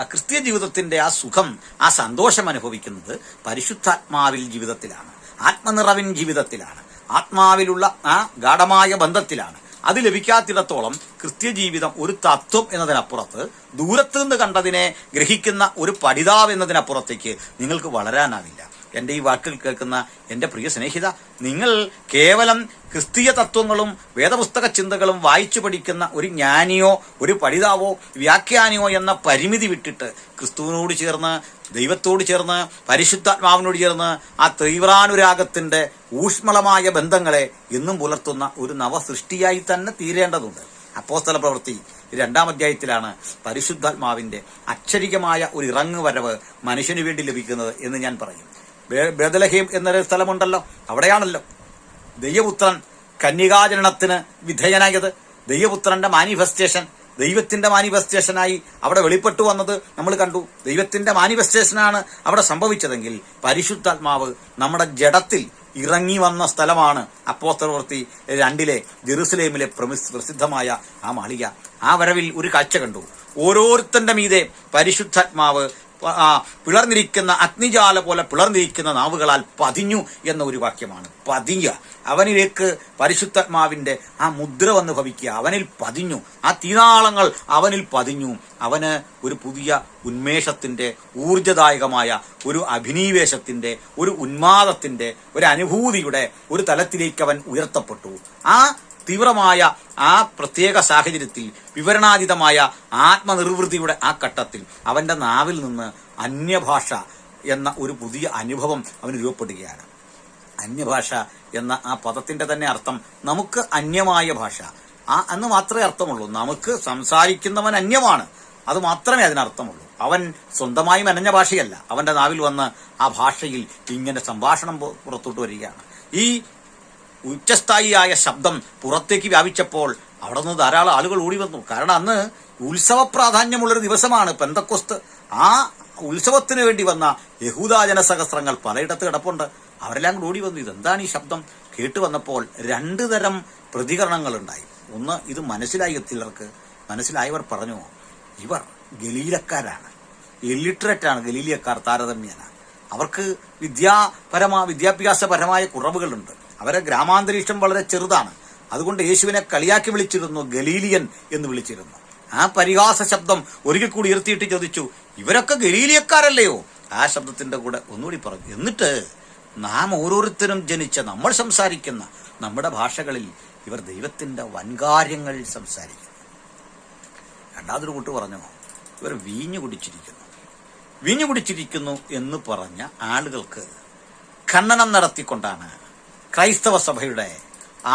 ക്രിസ്തീയ ജീവിതത്തിന്റെ ആ സുഖം, ആ സന്തോഷം അനുഭവിക്കുന്നത് പരിശുദ്ധാത്മാവിൽ ജീവിതത്തിലാണ്, ആത്മനിറവിൻ ജീവിതത്തിലാണ്, ആത്മാവിലുള്ള ആ ഗാഢമായ ബന്ധത്തിലാണ്. അത് ലഭിക്കാത്തിടത്തോളം ക്രിസ്തീയ ജീവിതം ഒരു തത്വം എന്നതിനപ്പുറത്ത്, ദൂരത്ത് നിന്ന് കണ്ടതിനെ ഗ്രഹിക്കുന്ന ഒരു പഠിതാവ് എന്നതിനപ്പുറത്തേക്ക് നിങ്ങൾക്ക് വളരാനാവില്ല. എൻ്റെ ഈ വാക്കുകൾ കേൾക്കുന്ന എൻ്റെ പ്രിയ സ്നേഹിത, നിങ്ങൾ കേവലം ക്രിസ്തീയ തത്വങ്ങളും വേദപുസ്തക ചിന്തകളും വായിച്ചു പഠിക്കുന്ന ഒരു ജ്ഞാനിയോ ഒരു പഠിതാവോ വ്യാഖ്യാനിയോ എന്ന പരിമിതി വിട്ടിട്ട് ക്രിസ്തുവിനോട് ചേർന്ന്, ദൈവത്തോട് ചേർന്ന്, പരിശുദ്ധാത്മാവിനോട് ചേർന്ന് ആ തീവ്രാനുരാഗത്തിന്റെ ഊഷ്മളമായ ബന്ധങ്ങളെ എന്നും പുലർത്തുന്ന ഒരു നവസൃഷ്ടിയായി തന്നെ തീരേണ്ടതുണ്ട്. അപ്പോസ്തല പ്രവൃത്തി 2-ാം അധ്യായത്തിലാണ് പരിശുദ്ധാത്മാവിന്റെ അക്ഷരികമായ ഒരു ഇറങ്ങുവരവ് മനുഷ്യന് വേണ്ടി ലഭിക്കുന്നത് എന്ന് ഞാൻ പറയും. ബേദലഹീം എന്നൊരു സ്ഥലമുണ്ടല്ലോ, അവിടെയാണല്ലോ ദൈവപുത്രൻ കന്യകാജനനത്തിന് വിധേയനായത്. ദൈവപുത്രന്റെ മാനിഫെസ്റ്റേഷൻ, ദൈവത്തിന്റെ മാനിഫെസ്റ്റേഷനായി അവിടെ വെളിപ്പെട്ടു വന്നത് നമ്മൾ കണ്ടു. ദൈവത്തിന്റെ മാനിഫെസ്റ്റേഷനാണ് അവിടെ സംഭവിച്ചതെങ്കിൽ പരിശുദ്ധാത്മാവ് നമ്മുടെ ജഡത്തിൽ ഇറങ്ങി വന്ന സ്ഥലമാണ് അപ്പോസ്തല പ്രവൃത്തി 2-ലെ ജെറുസലേമിലെ പ്രസിദ്ധമായ ആ മാളിക. ആ വരവിൽ ഒരു കാഴ്ച കണ്ടു. ഓരോരുത്തന്റെ മീതെ പരിശുദ്ധാത്മാവ് പിളർന്നിരിക്കുന്ന അഗ്നിജാല പോലെ പിളർന്നിരിക്കുന്ന നാവുകളാൽ പതിഞ്ഞു എന്ന ഒരു വാക്യമാണ്. പതിയുക, അവനിലേക്ക് പരിശുദ്ധാത്മാവിന്റെ ആ മുദ്ര വന്ന് ഭവിക്കുക, അവനിൽ പതിഞ്ഞു, ആ തീനാളങ്ങൾ അവനിൽ പതിഞ്ഞു. അവന് ഒരു പുതിയ ഉന്മേഷത്തിന്റെ, ഊർജദായകമായ ഒരു അഭിനിവേശത്തിന്റെ, ഒരു ഉന്മാദത്തിന്റെ, ഒരു അനുഭൂതിയുടെ ഒരു തലത്തിലേക്ക് അവൻ ഉയർത്തപ്പെട്ടു. ആ തീവ്രമായ ആ പ്രത്യേക സാഹചര്യത്തിൽ, വിവരണാതീതമായ ആത്മനിർവൃത്തിയുടെ ആ ഘട്ടത്തിൽ അവന്റെ നാവിൽ നിന്ന് അന്യഭാഷ എന്ന ഒരു പുതിയ അനുഭവം അവന് രൂപപ്പെടുകയാണ്. അന്യഭാഷ എന്ന ആ പദത്തിന്റെ തന്നെ അർത്ഥം നമുക്ക് അന്യമായ ഭാഷ, അന്ന് മാത്രമേ അർത്ഥമുള്ളൂ. നമുക്ക് സംസാരിക്കുന്നവൻ അന്യമാണ്, അത് മാത്രമേ അതിനർത്ഥമുള്ളൂ. അവൻ സ്വന്തമായി മെനഞ്ഞ ഭാഷയല്ല. അവന്റെ നാവിൽ വന്ന് ആ ഭാഷയിൽ ഇങ്ങനെ സംഭാഷണം പുറത്തോട്ട് വരികയാണ്. ഈ ഉച്ചസ്ഥായിയായ ശബ്ദം പുറത്തേക്ക് വ്യാപിച്ചപ്പോൾ അവിടെ നിന്ന് ധാരാളം ആളുകൾ ഓടി വന്നു. കാരണം അന്ന് ഉത്സവ പ്രാധാന്യമുള്ളൊരു ദിവസമാണ് പെന്തക്കോസ്ത്. ആ ഉത്സവത്തിന് വേണ്ടി വന്ന യഹൂദാ ജനസഹസ്രങ്ങൾ പലയിടത്ത് കിടപ്പുണ്ട്. അവരെല്ലാം കൂടി ഓടി വന്നു. ഇതെന്താണ് ഈ ശബ്ദം? കേട്ടു വന്നപ്പോൾ 2 തരം പ്രതികരണങ്ങളുണ്ടായി. ഒന്ന്, ഇത് മനസ്സിലായി, ചിലർക്ക് മനസ്സിലായവർ പറഞ്ഞു, ഇവർ ഗലീലക്കാരാണ്, ഇല്ലിറ്ററേറ്റാണ് ഗലീലിയക്കാർ താരതമ്യേന. അവർക്ക് വിദ്യാഭ്യാസപരമായ കുറവുകളുണ്ട്. അവരെ ഗ്രാമാന്തരീക്ഷം വളരെ ചെറുതാണ്. അതുകൊണ്ട് യേശുവിനെ കളിയാക്കി വിളിച്ചിരുന്നു, ഗലീലിയൻ എന്ന് വിളിച്ചിരുന്നു. ആ പരിഹാസ ശബ്ദം ഒരിക്കൽ കൂടി ഉയർത്തിയിട്ട് ചോദിച്ചു, ഇവരൊക്കെ ഗലീലിയക്കാരല്ലയോ? ആ ശബ്ദത്തിന്റെ കൂടെ ഒന്നുകൂടി പറഞ്ഞു, എന്നിട്ട് നാം ഓരോരുത്തരും ജനിച്ച, നമ്മൾ സംസാരിക്കുന്ന നമ്മുടെ ഭാഷകളിൽ ഇവർ ദൈവത്തിന്റെ വൻകാര്യങ്ങൾ സംസാരിക്കുന്നു. രണ്ടാമതൊരു കൂട്ട് പറഞ്ഞു, ഇവർ വീഞ്ഞു കുടിച്ചിരിക്കുന്നു എന്ന് പറഞ്ഞ ആളുകൾക്ക് ഖണ്ഡനം നടത്തിക്കൊണ്ടാണ് ക്രൈസ്തവ സഭയുടെ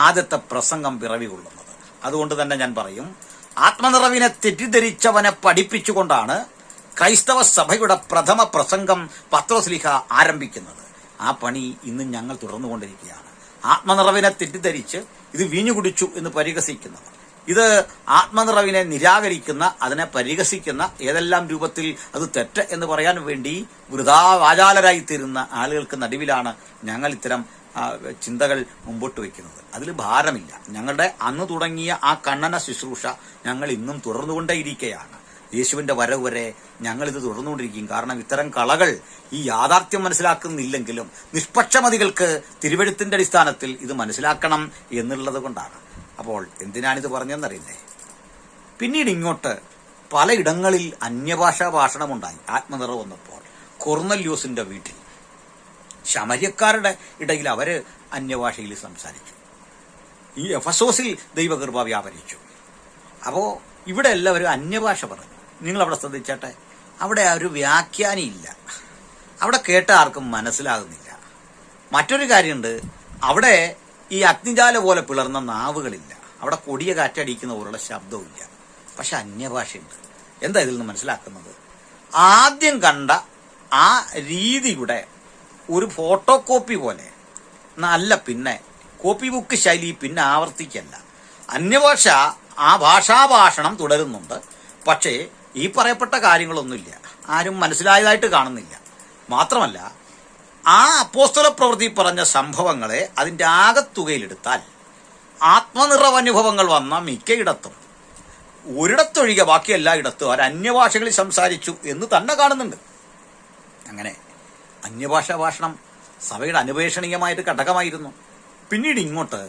ആദ്യത്തെ പ്രസംഗം പിറവി കൊള്ളുന്നത്. അതുകൊണ്ട് തന്നെ ഞാൻ പറയും, ആത്മനിറവിനെ തെറ്റിദ്ധരിച്ചവനെ പഠിപ്പിച്ചുകൊണ്ടാണ് ക്രൈസ്തവ സഭയുടെ പ്രഥമ പ്രസംഗം പത്രോസ്ലീഹ ആരംഭിക്കുന്നത്. ആ പണി ഇന്ന് ഞങ്ങൾ തുടർന്നുകൊണ്ടിരിക്കുകയാണ്. ആത്മനിറവിനെ തെറ്റിദ്ധരിച്ച് ഇത് വീഞ്ഞു കുടിച്ചു എന്ന് പരിഹസിക്കുന്നവർ, ഇത് ആത്മനിറവിനെ നിരാകരിക്കുന്ന, അതിനെ പരിഹസിക്കുന്ന, ഏതെല്ലാം രൂപത്തിൽ അത് തെറ്റ് എന്ന് പറയാൻ വേണ്ടി വൃഥാ വാചാലരായിത്തീരുന്ന ആളുകൾക്ക് നടുവിലാണ് ഞങ്ങൾ ഇത്തരം ചിന്തകൾ മുമ്പോട്ട് വയ്ക്കുന്നത്. അതിൽ ഭാരമില്ല. ഞങ്ങളുടെ അന്ന് തുടങ്ങിയ ആ കണ്ണന ശുശ്രൂഷ ഞങ്ങൾ ഇന്നും തുടർന്നുകൊണ്ടേയിരിക്കുകയാണ്. യേശുവിന്റെ വരവ് വരെ ഞങ്ങളിത് തുടർന്നുകൊണ്ടിരിക്കും. കാരണം ഇത്തരം കളകൾ ഈ യാഥാർത്ഥ്യം മനസ്സിലാക്കുന്നില്ലെങ്കിലും നിഷ്പക്ഷമതികൾക്ക് തിരുവെഴുത്തിന്റെ അടിസ്ഥാനത്തിൽ ഇത് മനസ്സിലാക്കണം എന്നുള്ളത് കൊണ്ടാണ്. അപ്പോൾ എന്തിനാണിത് പറഞ്ഞതെന്നറിയില്ലേ? പിന്നീട് ഇങ്ങോട്ട് പലയിടങ്ങളിൽ അന്യഭാഷാ ഭാഷണമുണ്ടായി. ആത്മനിറവ് വന്നപ്പോൾ കൊർന്നല്യോസിന്റെ വീട്ടിൽ ശമര്യക്കാരുടെ ഇടയിൽ അവര് അന്യഭാഷയിൽ സംസാരിച്ചു. ഈ എഫസോസിൽ ദൈവകൃപ വ്യാപരിച്ചു. അപ്പോ ഇവിടെ എല്ലാവരും അന്യഭാഷ പറഞ്ഞു. നിങ്ങളവിടെ ശ്രദ്ധിച്ചട്ടെ, അവിടെ ആ ഒരു വ്യാഖ്യാനിയില്ല. അവിടെ കേട്ട ആർക്കും മനസ്സിലാകുന്നില്ല. മറ്റൊരു കാര്യമുണ്ട്, അവിടെ ഈ അഗ്നിജാല പോലെ പിളർന്ന നാവുകളില്ല. അവിടെ കൊടിയ കാറ്റടിക്കുന്ന പോലുള്ള ശബ്ദവുമില്ല. പക്ഷെ അന്യഭാഷയുണ്ട്. എന്താ ഇതിൽ നിന്ന് മനസ്സിലാക്കുന്നത്? ആദ്യം കണ്ട ആ രീതിയുടെ ഒരു ഫോട്ടോ കോപ്പി പോലെ നല്ല, പിന്നെ കോപ്പി ബുക്ക് ശൈലി പിന്നെ ആവർത്തിക്കല്ല. അന്യഭാഷ ആ ഭാഷാഭാഷണം തുടരുന്നുണ്ട്. പക്ഷേ ഈ പറയപ്പെട്ട കാര്യങ്ങളൊന്നുമില്ല, ആരും മനസ്സിലായതായിട്ട് കാണുന്നില്ല. മാത്രമല്ല, ആ അപ്പോസ്തല പ്രവൃത്തി പറഞ്ഞ സംഭവങ്ങളെ അതിൻ്റെ ആകത്തുകയിലെടുത്താൽ ആത്മനിറവനുഭവങ്ങൾ വന്ന മിക്കയിടത്തും, ഒരിടത്തൊഴികെ ബാക്കി എല്ലായിടത്തും അവർ അന്യഭാഷകളിൽ സംസാരിച്ചു എന്ന് തന്നെ കാണുന്നുണ്ട്. അങ്ങനെ അന്യഭാഷാ ഭാഷണം സഭയുടെ അനുപേക്ഷണീയമായിട്ട് ഘടകമായിരുന്നു. പിന്നീട് ഇങ്ങോട്ട്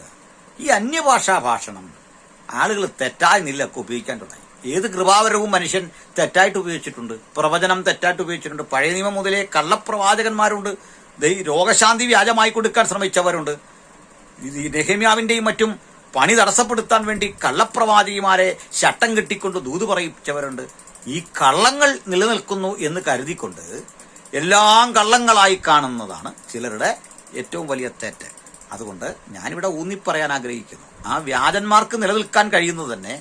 ഈ അന്യഭാഷാ ഭാഷണം ആളുകൾ തെറ്റായ നിലയൊക്കെ ഉപയോഗിക്കാൻ തുടങ്ങി. ഏത് കൃപാവരവും മനുഷ്യൻ തെറ്റായിട്ട് ഉപയോഗിച്ചിട്ടുണ്ട്. പ്രവചനം തെറ്റായിട്ട് ഉപയോഗിച്ചിട്ടുണ്ട്. പഴയ നിയമം മുതലേ കള്ളപ്രവാചകന്മാരുണ്ട്. രോഗശാന്തി വ്യാജമായി കൊടുക്കാൻ ശ്രമിച്ചവരുണ്ട്. നെഹെമ്യാവിന്റെയും മറ്റും പണി തടസ്സപ്പെടുത്താൻ വേണ്ടി കള്ളപ്രവാചകിമാരെ ശട്ടം കെട്ടിക്കൊണ്ട് ദൂത് പറയിച്ചവരുണ്ട്. ഈ കള്ളങ്ങൾ നിലനിൽക്കുന്നു എന്ന് കരുതിക്കൊണ്ട് എല്ലാം കള്ളങ്ങളായി കാണുന്നതാണ് ചിലരുടെ ഏറ്റവും വലിയ തെറ്റ്. അതുകൊണ്ട് ഞാനിവിടെ ഊന്നിപ്പറയാൻ ആഗ്രഹിക്കുന്നു, ആ വ്യാജന്മാർക്ക് നിലനിൽക്കാൻ കഴിയുന്നത് തന്നെ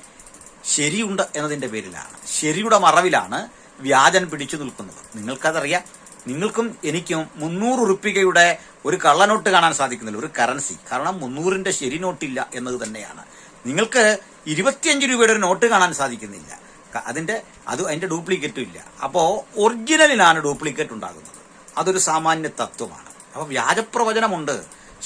ശരിയുണ്ട് എന്നതിൻ്റെ പേരിലാണ്. ശരിയുടെ മറവിലാണ് വ്യാജൻ പിടിച്ചു നിൽക്കുന്നത്. നിങ്ങൾക്കതറിയാം. നിങ്ങൾക്കും എനിക്കും 300 ഉറുപ്പികയുടെ ഒരു കള്ളനോട്ട് കാണാൻ സാധിക്കുന്നില്ല, ഒരു കറൻസി. കാരണം 300ന്റെ ശരി നോട്ടില്ല എന്നത് തന്നെയാണ്. നിങ്ങൾക്ക് 25 രൂപയുടെ ഒരു നോട്ട് കാണാൻ സാധിക്കുന്നില്ല, അതിന്റെ ഡ്യൂപ്ലിക്കേറ്റും ഇല്ല. അപ്പോൾ ഒറിജിനലിനാണ് ഡ്യൂപ്ലിക്കേറ്റ് ഉണ്ടാകുന്നത്. അതൊരു സാമാന്യ തത്വമാണ്. അപ്പോൾ വ്യാജപ്രവചനമുണ്ട്,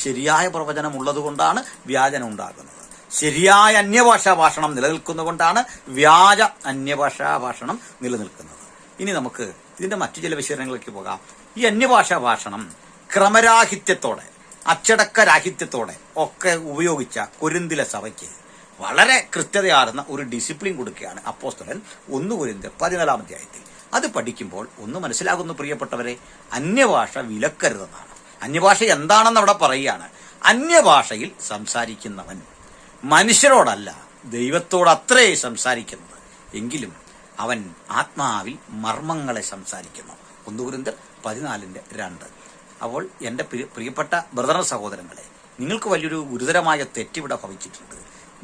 ശരിയായ പ്രവചനം ഉള്ളത് കൊണ്ടാണ് വ്യാജനം ഉണ്ടാകുന്നത്. ശരിയായ അന്യഭാഷാ ഭാഷണം നിലനിൽക്കുന്നതുകൊണ്ടാണ് വ്യാജ അന്യഭാഷാ ഭാഷണം നിലനിൽക്കുന്നത്. ഇനി നമുക്ക് ഇതിന്റെ മറ്റു ചില വിശകലനങ്ങളിലേക്ക് പോകാം. ഈ അന്യഭാഷാ ഭാഷണം ക്രമരാഹിത്യത്തോടെ, അച്ചടക്കരാഹിത്യത്തോടെ ഒക്കെ ഉപയോഗിച്ച കൊരിന്തിലെ സഭയ്ക്ക് വളരെ കൃത്യതയാർന്ന ഒരു ഡിസിപ്ലിൻ കൊടുക്കുകയാണ് അപ്പോസ്തലൻ 1 കൊരിന്ത്യർ 14-ാം അധ്യായത്തിൽ. അത് പഠിക്കുമ്പോൾ ഒന്ന് മനസ്സിലാകുന്നു പ്രിയപ്പെട്ടവരെ, അന്യഭാഷ വിലക്കരുതെന്നാണ്. അന്യഭാഷ എന്താണെന്ന് അവിടെ പറയുകയാണ്. അന്യഭാഷയിൽ സംസാരിക്കുന്നവൻ മനുഷ്യരോടല്ല ദൈവത്തോട് അത്രേ സംസാരിക്കുന്നത്, എങ്കിലും അവൻ ആത്മാവിൽ മർമ്മങ്ങളെ സംസാരിക്കുന്നു. 1 കൊരിന്ത്യർ 14:2. അപ്പോൾ എൻ്റെ പ്രിയപ്പെട്ട ബ്രദർ സഹോദരങ്ങളെ, നിങ്ങൾക്ക് വലിയൊരു ഗുരുതരമായ തെറ്റിവിടെ ഭവിച്ചിട്ടുണ്ട്.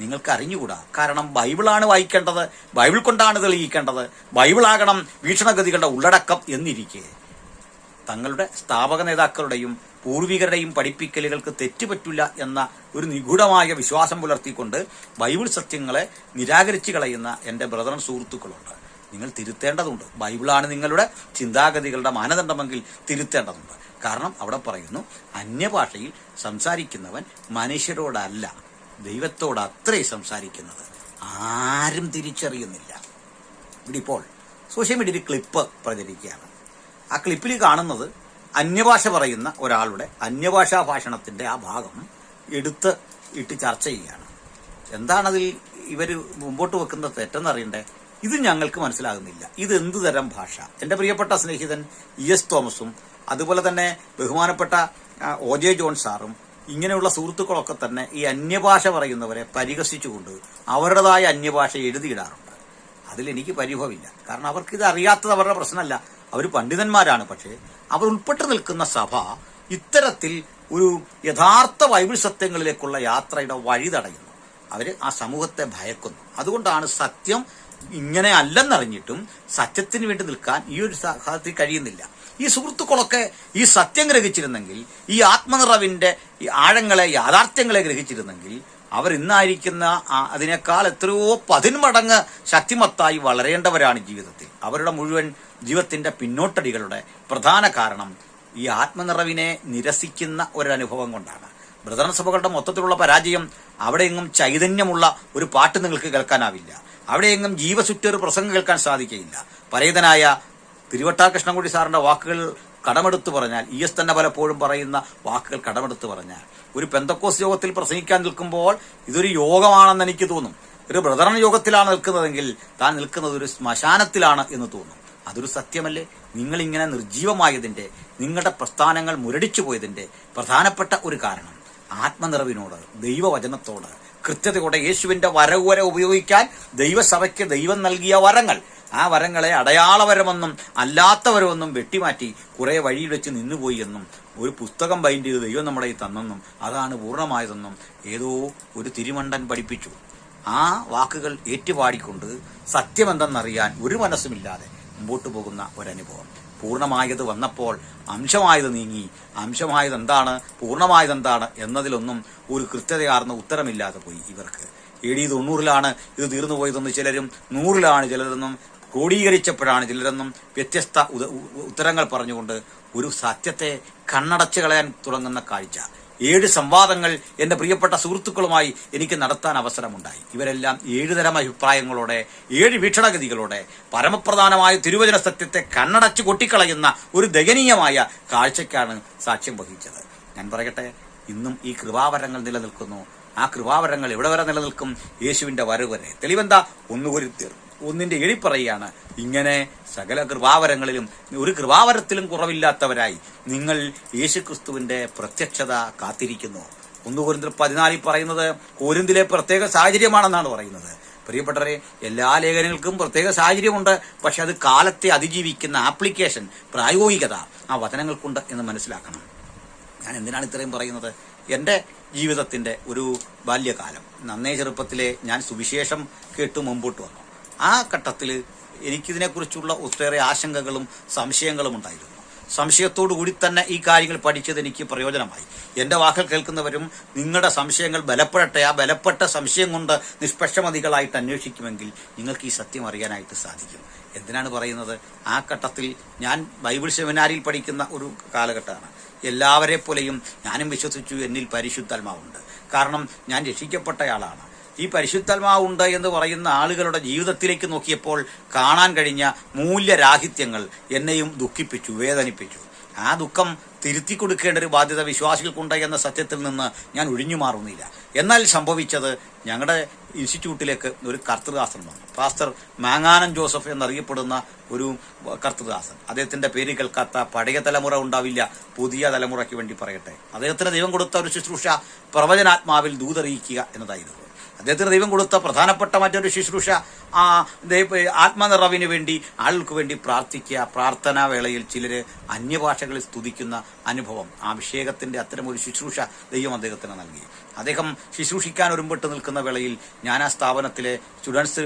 നിങ്ങൾക്ക് അറിഞ്ഞുകൂടാ. കാരണം ബൈബിളാണ് വായിക്കേണ്ടത്, ബൈബിൾ കൊണ്ടാണ് തെളിയിക്കേണ്ടത്, ബൈബിളാകണം വീക്ഷണഗതികളുടെ ഉള്ളടക്കം എന്നിരിക്കെ തങ്ങളുടെ സ്ഥാപക നേതാക്കളുടെയും പൂർവികരുടെയും പഠിപ്പിക്കലുകൾക്ക് തെറ്റുപറ്റില്ല എന്ന ഒരു നിഗൂഢമായ വിശ്വാസം പുലർത്തിക്കൊണ്ട് ബൈബിൾ സത്യങ്ങളെ നിരാകരിച്ചു കളയുന്ന എൻ്റെ ബ്രദറൻ സുഹൃത്തുക്കളുണ്ട്. നിങ്ങൾ തിരുത്തേണ്ടതുണ്ട്. ബൈബിളാണ് നിങ്ങളുടെ ചിന്താഗതികളുടെ മാനദണ്ഡമെങ്കിൽ തിരുത്തേണ്ടതുണ്ട്. കാരണം അവിടെ പറയുന്നു, അന്യഭാഷയിൽ സംസാരിക്കുന്നവൻ മനുഷ്യരോടല്ല ദൈവത്തോട് അത്രേ സംസാരിക്കുന്നത്. ആരും തിരിച്ചറിയുന്നില്ല. ഇവിടെ ഇപ്പോൾ സോഷ്യൽ മീഡിയയിൽ ക്ലിപ്പ് പ്രചരിക്കുകയാണ്. ആ ക്ലിപ്പിൽ കാണുന്നത് അന്യഭാഷ പറയുന്ന ഒരാളുടെ അന്യഭാഷാ ഭാഷണത്തിന്റെ ആ ഭാഗം എടുത്ത് ഇട്ട് ചർച്ച ചെയ്യുകയാണ്. എന്താണതിൽ ഇവർ മുമ്പോട്ട് വെക്കുന്ന തെറ്റെന്നറിയണ്ടേ? ഇത് ഞങ്ങൾക്ക് മനസ്സിലാകുന്നില്ല. ഇത് എന്തു തരം ഭാഷ? എൻ്റെ പ്രിയപ്പെട്ട സ്നേഹിതൻ ES തോമസും അതുപോലെ തന്നെ ബഹുമാനപ്പെട്ട OJ ജോൺ സാറും ഇങ്ങനെയുള്ള സുഹൃത്തുക്കളൊക്കെ തന്നെ ഈ അന്യഭാഷ പറയുന്നവരെ പരിഹസിച്ചുകൊണ്ട് അവരുടേതായ അന്യഭാഷ എഴുതിയിടാറുണ്ട്. അതിലെനിക്ക് പരിഭവമില്ല. കാരണം അവർക്കിത് അറിയാത്തത് അവരുടെ പ്രശ്നമല്ല, അവർ പണ്ഡിതന്മാരാണ്. പക്ഷേ അവർ ഉൾപ്പെട്ടു നിൽക്കുന്ന സഭ ഇത്തരത്തിൽ ഒരു യഥാർത്ഥ ബൈബിൾ സത്യങ്ങളിലേക്കുള്ള യാത്രയുടെ വഴി തടയുന്നു. അവർ ആ സമൂഹത്തെ ഭയക്കുന്നു. അതുകൊണ്ടാണ് സത്യം ഇങ്ങനെ അല്ലെന്നറിഞ്ഞിട്ടും സത്യത്തിന് വേണ്ടി നിൽക്കാൻ ഈ ഒരു സാഹചര്യത്തിൽ കഴിയുന്നില്ല. ഈ സുഹൃത്തുക്കളൊക്കെ ഈ സത്യം ഗ്രഹിച്ചിരുന്നെങ്കിൽ, ഈ ആത്മനിറവിന്റെ ഈ ആഴങ്ങളെ, യാഥാർത്ഥ്യങ്ങളെ ഗ്രഹിച്ചിരുന്നെങ്കിൽ അവർ ഇന്നായിരിക്കുന്ന അതിനേക്കാൾ എത്രയോ 10 മടങ്ങ് ശക്തിമത്തായി വളരേണ്ടവരാണ് ജീവിതത്തിൽ. അവരുടെ മുഴുവൻ ജീവിതത്തിന്റെ പിന്നോട്ടടികളുടെ പ്രധാന കാരണം ഈ ആത്മനിറവിനെ നിരസിക്കുന്ന ഒരനുഭവം കൊണ്ടാണ്. ബ്രദറൻ സഭകളുടെ മൊത്തത്തിലുള്ള പരാജയം, അവിടെയെങ്ങും ചൈതന്യമുള്ള ഒരു പാട്ട് നിങ്ങൾക്ക് കേൾക്കാനാവില്ല, അവിടെയെങ്ങും ജീവസുറ്റൊരു പ്രസംഗം കേൾക്കാൻ സാധിക്കുകയില്ല. പരേതനായ തിരുവട്ടാർ കൃഷ്ണൻകുട്ടി സാറിന്റെ വാക്കുകൾ കടമെടുത്തു പറഞ്ഞാൽ, ES തന്നെ പലപ്പോഴും പറയുന്ന വാക്കുകൾ കടമെടുത്തു പറഞ്ഞാൽ, ഒരു പെന്തക്കോസ് യോഗത്തിൽ പ്രസംഗിക്കാൻ നിൽക്കുമ്പോൾ ഇതൊരു യോഗമാണെന്ന് എനിക്ക് തോന്നും. ഒരു ബ്രദറൻ യോഗത്തിലാണ് നിൽക്കുന്നതെങ്കിൽ താൻ നിൽക്കുന്നത് ഒരു ശ്മശാനത്തിലാണ് എന്ന് തോന്നും. അതൊരു സത്യമല്ലേ? നിങ്ങളിങ്ങനെ നിർജീവമായതിന്റെ, നിങ്ങളുടെ പ്രസ്ഥാനങ്ങൾ മുരടിച്ചു പോയതിന്റെ പ്രധാനപ്പെട്ട ഒരു കാരണം ആത്മനിറവിനോട്, ദൈവവചനത്തോട്, കൃത്യതയോടെ യേശുവിന്റെ വരവ് വരെ ഉപയോഗിക്കാൻ ദൈവസഭയ്ക്ക് ദൈവം നൽകിയ വരങ്ങൾ, ആ വരങ്ങളെ അടയാളപരമെന്നും അല്ലാത്തവരമെന്നും വെട്ടിമാറ്റി കുറെ വഴിയിൽ വെച്ച് നിന്നുപോയി എന്നും ഒരു പുസ്തകം ബൈൻഡ് ചെയ്ത് ദൈവം നമ്മുടെ ഈ തന്നെന്നും അതാണ് പൂർണ്ണമായതെന്നും ഏതോ ഒരു തിരുമണ്ടൻ പഠിപ്പിച്ചു. ആ വാക്കുകൾ ഏറ്റുപാടിക്കൊണ്ട് സത്യമെന്തെന്നറിയാൻ ഒരു മനസ്സുമില്ലാതെ മുമ്പോട്ട് പോകുന്ന ഒരനുഭവം. പൂർണ്ണമായത് വന്നപ്പോൾ അംശമായത് നീങ്ങി, അംശമായത് എന്താണ് പൂർണ്ണമായതെന്താണ് എന്നതിലൊന്നും ഒരു കൃത്യതയാർന്ന ഉത്തരമില്ലാതെ പോയി ഇവർക്ക്. AD 90 ഇത് തീർന്നു പോയതെന്ന് ചിലരും, 100 ചിലരെന്നും, ക്രോഡീകരിച്ചപ്പോഴാണ് ചിലരെന്നും വ്യത്യസ്ത ഉത്തരങ്ങൾ പറഞ്ഞുകൊണ്ട് ഒരു സത്യത്തെ കണ്ണടച്ചു കളയാൻ തുടങ്ങുന്ന കാഴ്ച. 7 സംവാദങ്ങൾ എൻ്റെ പ്രിയപ്പെട്ട സുഹൃത്തുക്കളുമായി എനിക്ക് നടത്താൻ അവസരമുണ്ടായി. ഇവരെല്ലാം 7 തരം അഭിപ്രായങ്ങളോടെ, 7 വീക്ഷണഗതികളോടെ പരമപ്രധാനമായ തിരുവചന സത്യത്തെ കണ്ണടച്ചു കൊട്ടിക്കളയുന്ന ഒരു ദയനീയമായ കാഴ്ചയ്ക്കാണ് സാക്ഷ്യം വഹിച്ചത്. ഞാൻ പറയട്ടെ, ഇന്നും ഈ കൃപാവരങ്ങൾ നിലനിൽക്കുന്നു. ആ കൃപാവരങ്ങൾ എവിടെ വരെ നിലനിൽക്കും? യേശുവിന്റെ വരവ് വരെ. തെളിവെന്താ? 1 കൊരിന്ത്യർ 1:7 പറയുകയാണ്, ഇങ്ങനെ സകല കൃപാവരങ്ങളിലും ഒരു കൃപാവരത്തിലും കുറവില്ലാത്തവരായി നിങ്ങൾ യേശുക്രിസ്തുവിന്റെ പ്രത്യക്ഷത കാത്തിരിക്കുന്നു. 1 കൊരിന്ത്യർ 14 പറയുന്നത് കോരിന്തിലെ പ്രത്യേക സാഹചര്യമാണെന്നാണ് പറയുന്നത്. പ്രിയപ്പെട്ടവരെ, എല്ലാ ലേഖനങ്ങൾക്കും പ്രത്യേക സാഹചര്യമുണ്ട്. പക്ഷെ അത് കാലത്തെ അതിജീവിക്കുന്ന ആപ്ലിക്കേഷൻ, പ്രായോഗികത ആ വചനങ്ങൾക്കുണ്ട് എന്ന് മനസ്സിലാക്കണം. ഞാൻ എന്തിനാണ് ഇത്രയും പറയുന്നത്? എൻ്റെ ജീവിതത്തിന്റെ ഒരു ബാല്യകാലം, നന്നേ ചെറുപ്പത്തിലെ ഞാൻ സുവിശേഷം കേട്ട് മുമ്പോട്ട് വന്നു. ആ ഘട്ടത്തിൽ എനിക്കിതിനെക്കുറിച്ചുള്ള ഒട്ടേറെ ആശങ്കകളും സംശയങ്ങളും ഉണ്ടായിരുന്നു. സംശയത്തോടു കൂടി തന്നെ ഈ കാര്യങ്ങൾ പഠിച്ചത് എനിക്ക് പ്രയോജനമായി. എൻ്റെ വാക്കുകൾ കേൾക്കുന്നവരും നിങ്ങളുടെ സംശയങ്ങൾ ബലപ്പെടട്ടെ. ആ ബലപ്പെട്ട സംശയം കൊണ്ട് നിഷ്പക്ഷമതികളായിട്ട് അന്വേഷിക്കുമെങ്കിൽ നിങ്ങൾക്ക് ഈ സത്യം അറിയാനായിട്ട് സാധിക്കും. എന്തിനാണ് പറയുന്നത്? ആ ഘട്ടത്തിൽ ഞാൻ ബൈബിൾ സെമിനാരിയിൽ പഠിക്കുന്ന ഒരു കാലഘട്ടമാണ്. എല്ലാവരെ പോലെയും ഞാനും വിശ്വസിച്ചു എന്നിൽ പരിശുദ്ധാത്മാവുണ്ട്. കാരണം ഞാൻ രക്ഷിക്കപ്പെട്ടയാളാണ്. ഈ പരിശുദ്ധാത്മാവുണ്ട് എന്ന് പറയുന്ന ആളുകളുടെ ജീവിതത്തിലേക്ക് നോക്കിയപ്പോൾ കാണാൻ കഴിഞ്ഞ മൂല്യരാഹിത്യങ്ങൾ എന്നെയും ദുഃഖിപ്പിച്ചു, വേദനിപ്പിച്ചു. ആ ദുഃഖം തിരുത്തി കൊടുക്കേണ്ട ഒരു ബാധ്യത വിശ്വാസികൾക്കുണ്ട് എന്ന സത്യത്തിൽ നിന്ന് ഞാൻ ഒഴിഞ്ഞു മാറുന്നില്ല. എന്നാൽ സംഭവിച്ചത്, ഞങ്ങളുടെ ഇൻസ്റ്റിറ്റ്യൂട്ടിലേക്ക് ഒരു കർത്തൃദാസൻ വന്നു. പാസ്റ്റർ മാങ്ങാനം ജോസഫ് എന്നറിയപ്പെടുന്ന ഒരു കർത്തൃദാസൻ. അദ്ദേഹത്തിന്റെ പേര് കേൾക്കാത്ത പഴയ തലമുറ ഉണ്ടാവില്ല. പുതിയ തലമുറയ്ക്ക് വേണ്ടി പറയട്ടെ, അദ്ദേഹത്തിന് ദൈവം കൊടുത്ത ഒരു ശുശ്രൂഷ പ്രവചനാത്മാവിൽ ദൂതറിയിക്കുക എന്നതായിരുന്നു. അദ്ദേഹത്തിന് ദൈവം കൊടുത്ത പ്രധാനപ്പെട്ട മറ്റൊരു ശുശ്രൂഷ ആത്മനിറവിന് വേണ്ടി, ആളുകൾക്ക് വേണ്ടി പ്രാർത്ഥിക്കുക. പ്രാർത്ഥനാ വേളയിൽ ചിലര് അന്യഭാഷകളിൽ സ്തുതിക്കുന്ന അനുഭവം, അഭിഷേകത്തിന്റെ അത്തരമൊരു ശുശ്രൂഷ ദൈവം അദ്ദേഹത്തിന് നൽകി. അദ്ദേഹം ശുശ്രൂഷിക്കാൻ ഒരുമ്പിട്ട് നിൽക്കുന്ന വേളയിൽ ഞാൻ ആ സ്ഥാപനത്തിലെ സ്റ്റുഡൻസ്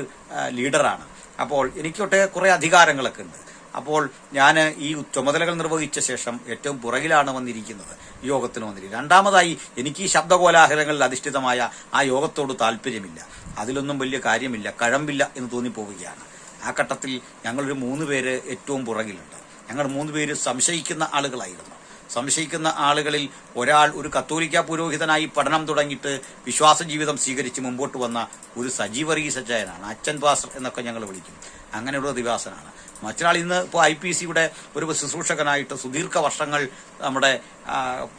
ലീഡറാണ്. അപ്പോൾ എനിക്കൊട്ടെ കുറെ അധികാരങ്ങളൊക്കെ ഉണ്ട്. അപ്പോൾ ഞാൻ ഈ ചുമതലകൾ നിർവഹിച്ച ശേഷം ഏറ്റവും പുറകിലാണ് വന്നിരിക്കുന്നത്, യോഗത്തിന് വന്നിരിക്കുന്നത്. രണ്ടാമതായി, എനിക്ക് ഈ ശബ്ദകോലാഹലങ്ങളിൽ അധിഷ്ഠിതമായ ആ യോഗത്തോട് താല്പര്യമില്ല. അതിലൊന്നും വലിയ കാര്യമില്ല, കഴമ്പില്ല എന്ന് തോന്നിപ്പോവുകയാണ്. ആ ഘട്ടത്തിൽ ഞങ്ങളൊരു 3 പേര് ഏറ്റവും പുറകിലുണ്ട്. ഞങ്ങൾ 3 പേര് സംശയിക്കുന്ന ആളുകളായിരുന്നു. സംശയിക്കുന്ന ആളുകളിൽ ഒരാൾ ഒരു കത്തോലിക്ക പുരോഹിതനായി പഠനം തുടങ്ങിയിട്ട് വിശ്വാസ ജീവിതം സ്വീകരിച്ച് മുമ്പോട്ട് വന്ന ഒരു സജീവറീസച്ചായനാണ്. അച്ഛൻ പാസ്റ്റർ എന്നൊക്കെ ഞങ്ങൾ വിളിക്കും. അങ്ങനെയുള്ള ദിവാസനാണ്. മറ്റൊരാൾ ഇന്ന് ഇപ്പോൾ IPCയുടെ ഒരു ശുശ്രൂഷകനായിട്ട് സുദീർഘ വർഷങ്ങൾ നമ്മുടെ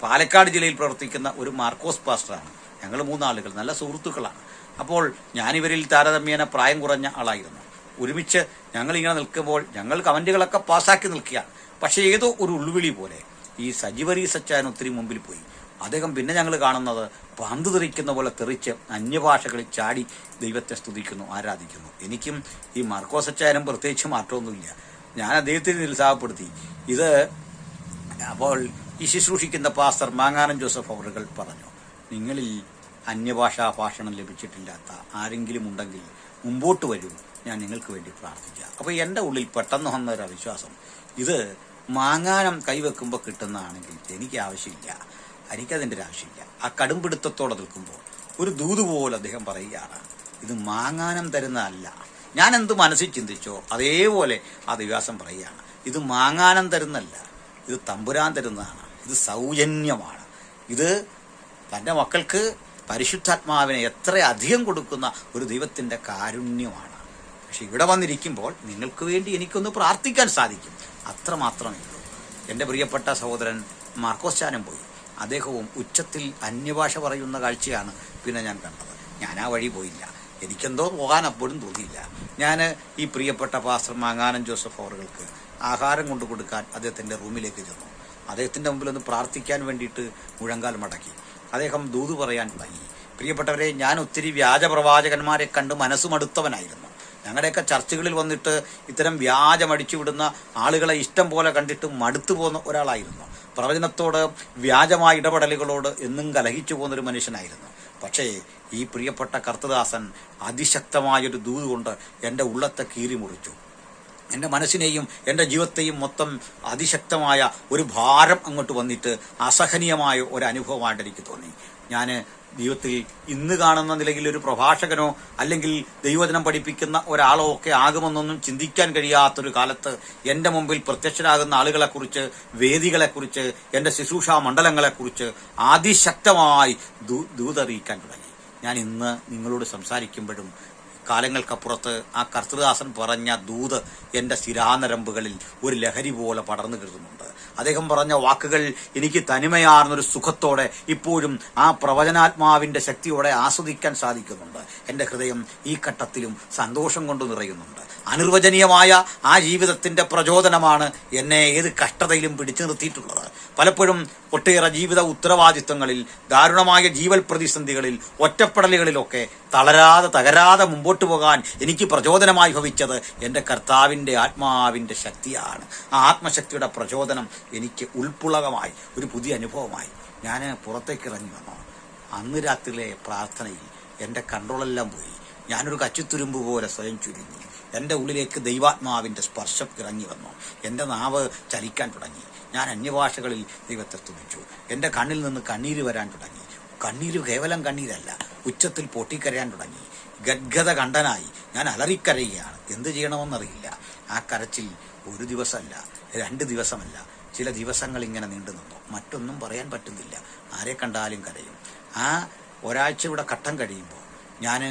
പാലക്കാട് ജില്ലയിൽ പ്രവർത്തിക്കുന്ന ഒരു മാർക്കോസ് പാസ്റ്ററാണ്. ഞങ്ങൾ 3 ആളുകൾ നല്ല സുഹൃത്തുക്കളാണ്. അപ്പോൾ ഞാനിവരിൽ താരതമ്യേന പ്രായം കുറഞ്ഞ ആളായിരുന്നു. ഒരുമിച്ച് ഞങ്ങളിങ്ങനെ നിൽക്കുമ്പോൾ ഞങ്ങൾ കമന്റുകളൊക്കെ പാസ്സാക്കി നിൽക്കുകയാണ്. പക്ഷേ ഏതോ ഒരു ഉൾവിളി പോലെ ഈ സജീവറീസച്ചായൻ ഒത്തിരി മുമ്പിൽ പോയി. അദ്ദേഹം പിന്നെ ഞങ്ങൾ കാണുന്നത് പന്ത് തെറിക്കുന്ന പോലെ തെറിച്ച് അന്യഭാഷകളിൽ ചാടി ദൈവത്തെ സ്തുതിക്കുന്നു, ആരാധിക്കുന്നു. എനിക്കും ഈ മാർക്കോസച്ചായനും പ്രത്യേകിച്ച് മാറ്റമൊന്നുമില്ല. ഞാൻ അദ്ദേഹത്തെ നിരുത്സാഹപ്പെടുത്തി. ഇത് അപ്പോൾ ഈ ശുശ്രൂഷിക്കുന്ന പാസ്റ്റർ മാങ്ങാനം ജോസഫ് അവറുകൾ പറഞ്ഞു, നിങ്ങളിൽ അന്യഭാഷാ ഭാഷണം ലഭിച്ചിട്ടില്ലാത്ത ആരെങ്കിലും ഉണ്ടെങ്കിൽ മുമ്പോട്ട് വരൂ, ഞാൻ നിങ്ങൾക്ക് വേണ്ടി പ്രാർത്ഥിക്കാം. അപ്പോൾ എൻ്റെ ഉള്ളിൽ പെട്ടെന്ന് വന്ന ഒരു അവിശ്വാസം, ഇത് മാങ്ങാനം കൈവെക്കുമ്പോൾ കിട്ടുന്നതാണെങ്കിൽ എനിക്ക് ആവശ്യമില്ല, എനിക്കതിൻ്റെ ഒരു ആവശ്യമില്ല. ആ കടുംപിടുത്തത്തോടെ നിൽക്കുമ്പോൾ ഒരു ദൂത് പോലെ അദ്ദേഹം പറയുകയാണ്, ഇത് മാങ്ങാനം തരുന്നതല്ല. ഞാൻ എന്ത് മനസ്സിൽ ചിന്തിച്ചോ അതേപോലെ ആ ദിവസം പറയുകയാണ്, ഇത് മാങ്ങാനം തരുന്നതല്ല, ഇത് തമ്പുരാൻ തരുന്നതാണ്, ഇത് സൗജന്യമാണ്, ഇത് തൻ്റെ മക്കൾക്ക് പരിശുദ്ധാത്മാവിനെ എത്ര അധികം കൊടുക്കുന്ന ഒരു ദൈവത്തിൻ്റെ കാരുണ്യമാണ്. പക്ഷെ ഇവിടെ വന്നിരിക്കുമ്പോൾ നിങ്ങൾക്ക് വേണ്ടി എനിക്കൊന്ന് പ്രാർത്ഥിക്കാൻ സാധിക്കും, അത്രമാത്രമേ ഉള്ളൂ. എൻ്റെ പ്രിയപ്പെട്ട സഹോദരൻ മാർക്കോസ് ചാനും പോയി. അദ്ദേഹവും ഉച്ചത്തിൽ അന്യഭാഷ പറയുന്ന കാഴ്ചയാണ് പിന്നെ ഞാൻ കണ്ടത്. ഞാൻ ആ വഴി പോയില്ല, എനിക്കെന്തോ പോകാൻ അപ്പോഴും തോന്നിയില്ല. ഞാൻ ഈ പ്രിയപ്പെട്ട പാസ്റ്റർ മാങ്ങാനം ജോസഫ് അവറുകൾക്ക് ആഹാരം കൊണ്ടു കൊടുക്കാൻ അദ്ദേഹത്തിൻ്റെ റൂമിലേക്ക് ചെന്നു. അദ്ദേഹത്തിൻ്റെ മുമ്പിൽ ഒന്ന് പ്രാർത്ഥിക്കാൻ വേണ്ടിയിട്ട് മുഴങ്കാൽ മടക്കി. അദ്ദേഹം ദൂത് പറയാൻ തുടങ്ങി. പ്രിയപ്പെട്ടവരെ, ഞാൻ ഒത്തിരി വ്യാജ പ്രവാചകന്മാരെ കണ്ട് മനസ്സുമടുത്തവനായിരുന്നു. ഞങ്ങളുടെയൊക്കെ ചർച്ചകളിൽ വന്നിട്ട് ഇത്തരം വ്യാജമടിച്ചു വിടുന്ന ആളുകളെ ഇഷ്ടം പോലെ കണ്ടിട്ട് മടുത്തു പോകുന്ന ഒരാളായിരുന്നു. പ്രവചനത്തോട് വ്യാജമായ ഇടപെടലുകളോട് എന്നും കലഹിച്ചു പോകുന്നൊരു മനുഷ്യനായിരുന്നു. പക്ഷേ ഈ പ്രിയപ്പെട്ട കർത്തദാസൻ അതിശക്തമായൊരു ദൂത് കൊണ്ട് എൻ്റെ ഉള്ളത്തെ കീറി മുറിച്ചു. എൻ്റെ മനസ്സിനെയും എൻ്റെ ജീവിതത്തെയും മൊത്തം അതിശക്തമായ ഒരു ഭാരം അങ്ങോട്ട് വന്നിട്ട് അസഹനീയമായ ഒരു അനുഭവമായിട്ട് എനിക്ക് തോന്നി. ഞാൻ ജീവിതത്തിൽ ഇന്ന് കാണുന്ന നിലയിൽ ഒരു പ്രഭാഷകനോ അല്ലെങ്കിൽ ദൈവവചനം പഠിപ്പിക്കുന്ന ഒരാളോ ഒക്കെ ആകുമെന്നൊന്നും ചിന്തിക്കാൻ കഴിയാത്തൊരു കാലത്ത് എൻ്റെ മുമ്പിൽ പ്രത്യക്ഷരാകുന്ന ആളുകളെക്കുറിച്ച്, വേദികളെക്കുറിച്ച്, എൻ്റെ ശുശ്രൂഷാ മണ്ഡലങ്ങളെക്കുറിച്ച് അതിശക്തമായി ദൂതറിയിക്കാൻ തുടങ്ങി. ഞാൻ ഇന്ന് നിങ്ങളോട് സംസാരിക്കുമ്പോഴും കാലങ്ങൾക്കപ്പുറത്ത് ആ കർത്തൃദാസൻ പറഞ്ഞ ദൂത് എൻ്റെ സ്ഥിരാനരമ്പുകളിൽ ഒരു ലഹരി പോലെ പടർന്നു കയറുന്നുണ്ട്. അദ്ദേഹം പറഞ്ഞ വാക്കുകൾ എനിക്ക് തനിമയാർന്നൊരു സുഖത്തോടെ ഇപ്പോഴും ആ പ്രവചനാത്മാവിൻ്റെ ശക്തിയോടെ ആസ്വദിക്കാൻ സാധിക്കുന്നുണ്ട്. എൻ്റെ ഹൃദയം ഈ ഘട്ടത്തിലും സന്തോഷം കൊണ്ട് നിറയുന്നുണ്ട്. അനിർവചനീയമായ ആ ജീവിതത്തിൻ്റെ പ്രചോദനമാണ് എന്നെ ഏത് കഷ്ടതയിലും പിടിച്ചു നിർത്തിയിട്ടുള്ളത്. പലപ്പോഴും ഒട്ടേറെ ജീവിത ഉത്തരവാദിത്വങ്ങളിൽ, ദാരുണമായ ജീവൽ പ്രതിസന്ധികളിൽ, ഒറ്റപ്പെടലുകളിലൊക്കെ തകരാതെ മുമ്പോട്ട് പോകാൻ എനിക്ക് പ്രചോദനമായി ഭവിച്ചത് എൻ്റെ കർത്താവിൻ്റെ ആത്മാവിൻ്റെ ശക്തിയാണ്. ആ ആത്മശക്തിയുടെ പ്രചോദനം എനിക്ക് ഉൾപ്പുളകമായി ഒരു പുതിയ അനുഭവമായി. ഞാൻ പുറത്തേക്ക് ഇറങ്ങി വന്നു. അന്ന് രാത്രിയിലെ പ്രാർത്ഥനയിൽ എൻ്റെ കൺട്രോളെല്ലാം പോയി. ഞാനൊരു കച്ചിത്തുരുമ്പ് പോലെ സ്വയം ചുരുങ്ങി. എൻ്റെ ഉള്ളിലേക്ക് ദൈവാത്മാവിൻ്റെ സ്പർശം ഇറങ്ങി വന്നു. എൻ്റെ നാവ് ചലിക്കാൻ തുടങ്ങി. ഞാൻ അന്യഭാഷകളിൽ ദൈവത്തെ സ്തുതിച്ചു. എൻ്റെ കണ്ണിൽ നിന്ന് കണ്ണീര് വരാൻ തുടങ്ങി. കണ്ണീര് കേവലം കണ്ണീരല്ല, ഉച്ചത്തിൽ പൊട്ടിക്കരയാൻ തുടങ്ങി. ഗദ്ഗത കണ്ഠനായി ഞാൻ അലറിക്കരയുകയാണ്. എന്ത് ചെയ്യണമെന്നറിയില്ല. ആ കരച്ചിൽ ഒരു ദിവസമല്ല, 2 ദിവസമല്ല, ചില ദിവസങ്ങൾ ഇങ്ങനെ നീണ്ടു നിന്നു. മറ്റൊന്നും പറയാൻ പറ്റുന്നില്ല. ആരെ കണ്ടാലും കരയും. ആ ഒരാഴ്ചയുടെ ഘട്ടം കഴിയുമ്പോൾ ഞാൻ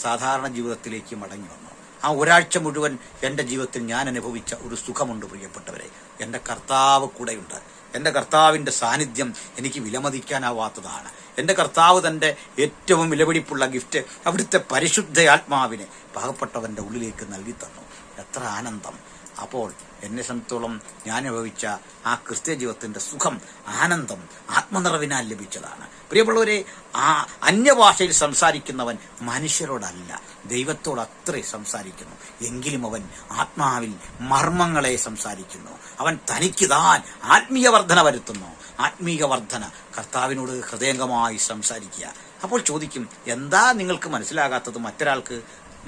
സാധാരണ ജീവിതത്തിലേക്ക് മടങ്ങി വന്നു. ആ ഒരാഴ്ച മുഴുവൻ എൻ്റെ ജീവിതത്തിൽ ഞാൻ അനുഭവിച്ച ഒരു സുഖമുണ്ട് പ്രിയപ്പെട്ടവരെ. എൻ്റെ കർത്താവ് കൂടെയുണ്ട്. എൻ്റെ കർത്താവിൻ്റെ സാന്നിധ്യം എനിക്ക് വിലമതിക്കാനാവാത്തതാണ്. എൻ്റെ കർത്താവ് തൻ്റെ ഏറ്റവും വിലപിടിപ്പുള്ള ഗിഫ്റ്റ്, അവിടുത്തെ പരിശുദ്ധ ആത്മാവിനെ പാവപ്പെട്ടവൻ്റെ ഉള്ളിലേക്ക് നൽകി തന്നു. എത്ര ആനന്ദം! അപ്പോൾ എന്നെ സംബന്ധിച്ചോളം ഞാൻ അനുഭവിച്ച ആ ക്രിസ്ത്യ ജീവിതത്തിൻ്റെ സുഖം, ആനന്ദം ആത്മനിറവിനാൽ ലഭിച്ചതാണ്. പ്രിയമുള്ളവരെ, ആ അന്യഭാഷയിൽ സംസാരിക്കുന്നവൻ മനുഷ്യരോടല്ല, ദൈവത്തോട് അത്രേ സംസാരിക്കുന്നു. എങ്കിലും അവൻ ആത്മാവിൽ മർമ്മങ്ങളെ സംസാരിക്കുന്നു. അവൻ തനിക്ക് താൻ ആത്മീയ വർധന വരുത്തുന്നു. ആത്മീയ വർധന, കർത്താവിനോട് ഹൃദയംഗമായി സംസാരിക്കുക. അപ്പോൾ ചോദിക്കും, എന്താ നിങ്ങൾക്ക് മനസ്സിലാകാത്തത്? മറ്റൊരാൾക്ക്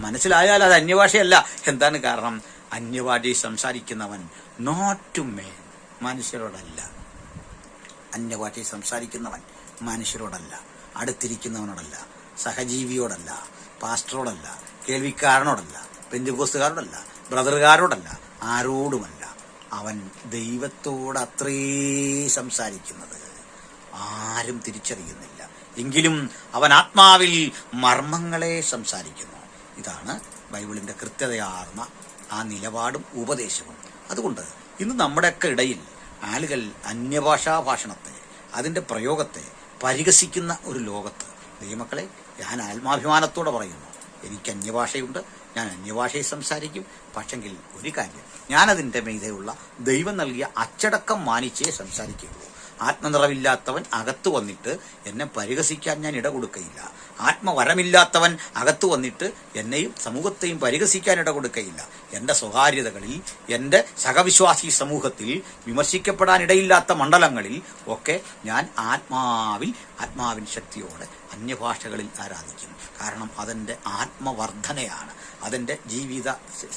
മനസ്സിലായാൽ അത് അന്യഭാഷയല്ല. എന്താണ് കാരണം? അന്യഭാഷയിൽ സംസാരിക്കുന്നവൻ നോട്ട് ടു മേൻ, മനുഷ്യരോടല്ല. അന്യഭാഷയിൽ സംസാരിക്കുന്നവൻ മനുഷ്യരോടല്ല, അടുത്തിരിക്കുന്നവനോടല്ല, സഹജീവിയോടല്ല, പാസ്റ്ററോടല്ല, കേൾവിക്കാരനോടല്ല, പെന്തിക്കോസ്തുകാരോടല്ല, ബ്രദറുകാരോടല്ല, ആരോടുമല്ല. അവൻ ദൈവത്തോട് അത്രേ സംസാരിക്കുന്നത്. ആരും തിരിച്ചറിയുന്നില്ല. എങ്കിലും അവൻ ആത്മാവിൽ മർമ്മങ്ങളെ സംസാരിക്കുന്നു. ഇതാണ് ബൈബിളിൻ്റെ കൃത്യതയാർന്ന ആ നിലപാടും ഉപദേശവും. അതുകൊണ്ട് ഇന്ന് നമ്മുടെയൊക്കെ ഇടയിൽ ആളുകൾ അന്യഭാഷാ ഭാഷണത്തെ, അതിൻ്റെ പ്രയോഗത്തെ പരിഹസിക്കുന്ന ഒരു ലോകത്ത്, ദൈവമക്കളെ, ഞാൻ ആത്മാഭിമാനത്തോടെ പറയുന്നു, എനിക്ക് അന്യഭാഷയുണ്ട്, ഞാൻ അന്യഭാഷയിൽ സംസാരിക്കും. പക്ഷെങ്കിൽ ഒരു കാര്യം, ഞാനതിൻ്റെ മീതെയുള്ള ദൈവം നൽകിയ അച്ചടക്കം മാനിച്ചേ സംസാരിക്കുകയുള്ളൂ. ആത്മനിറവില്ലാത്തവൻ അകത്ത് വന്നിട്ട് എന്നെ പരിഹസിക്കാൻ ഞാൻ ഇട കൊടുക്കയില്ല. ആത്മവരമില്ലാത്തവൻ അകത്ത് വന്നിട്ട് എന്നെയും സമൂഹത്തെയും പരിഹസിക്കാൻ ഇട കൊടുക്കയില്ല. എൻ്റെ സ്വകാര്യതകളിൽ, എൻ്റെ സഹവിശ്വാസി സമൂഹത്തിൽ, വിമർശിക്കപ്പെടാൻ ഇടയില്ലാത്ത മണ്ഡലങ്ങളിൽ ഒക്കെ ഞാൻ ആത്മാവിൻ ശക്തിയോടെ അന്യഭാഷകളിൽ ആരാധിക്കും. കാരണം അതെൻ്റെ ആത്മവർദ്ധനയാണ്, അതെൻ്റെ ജീവിത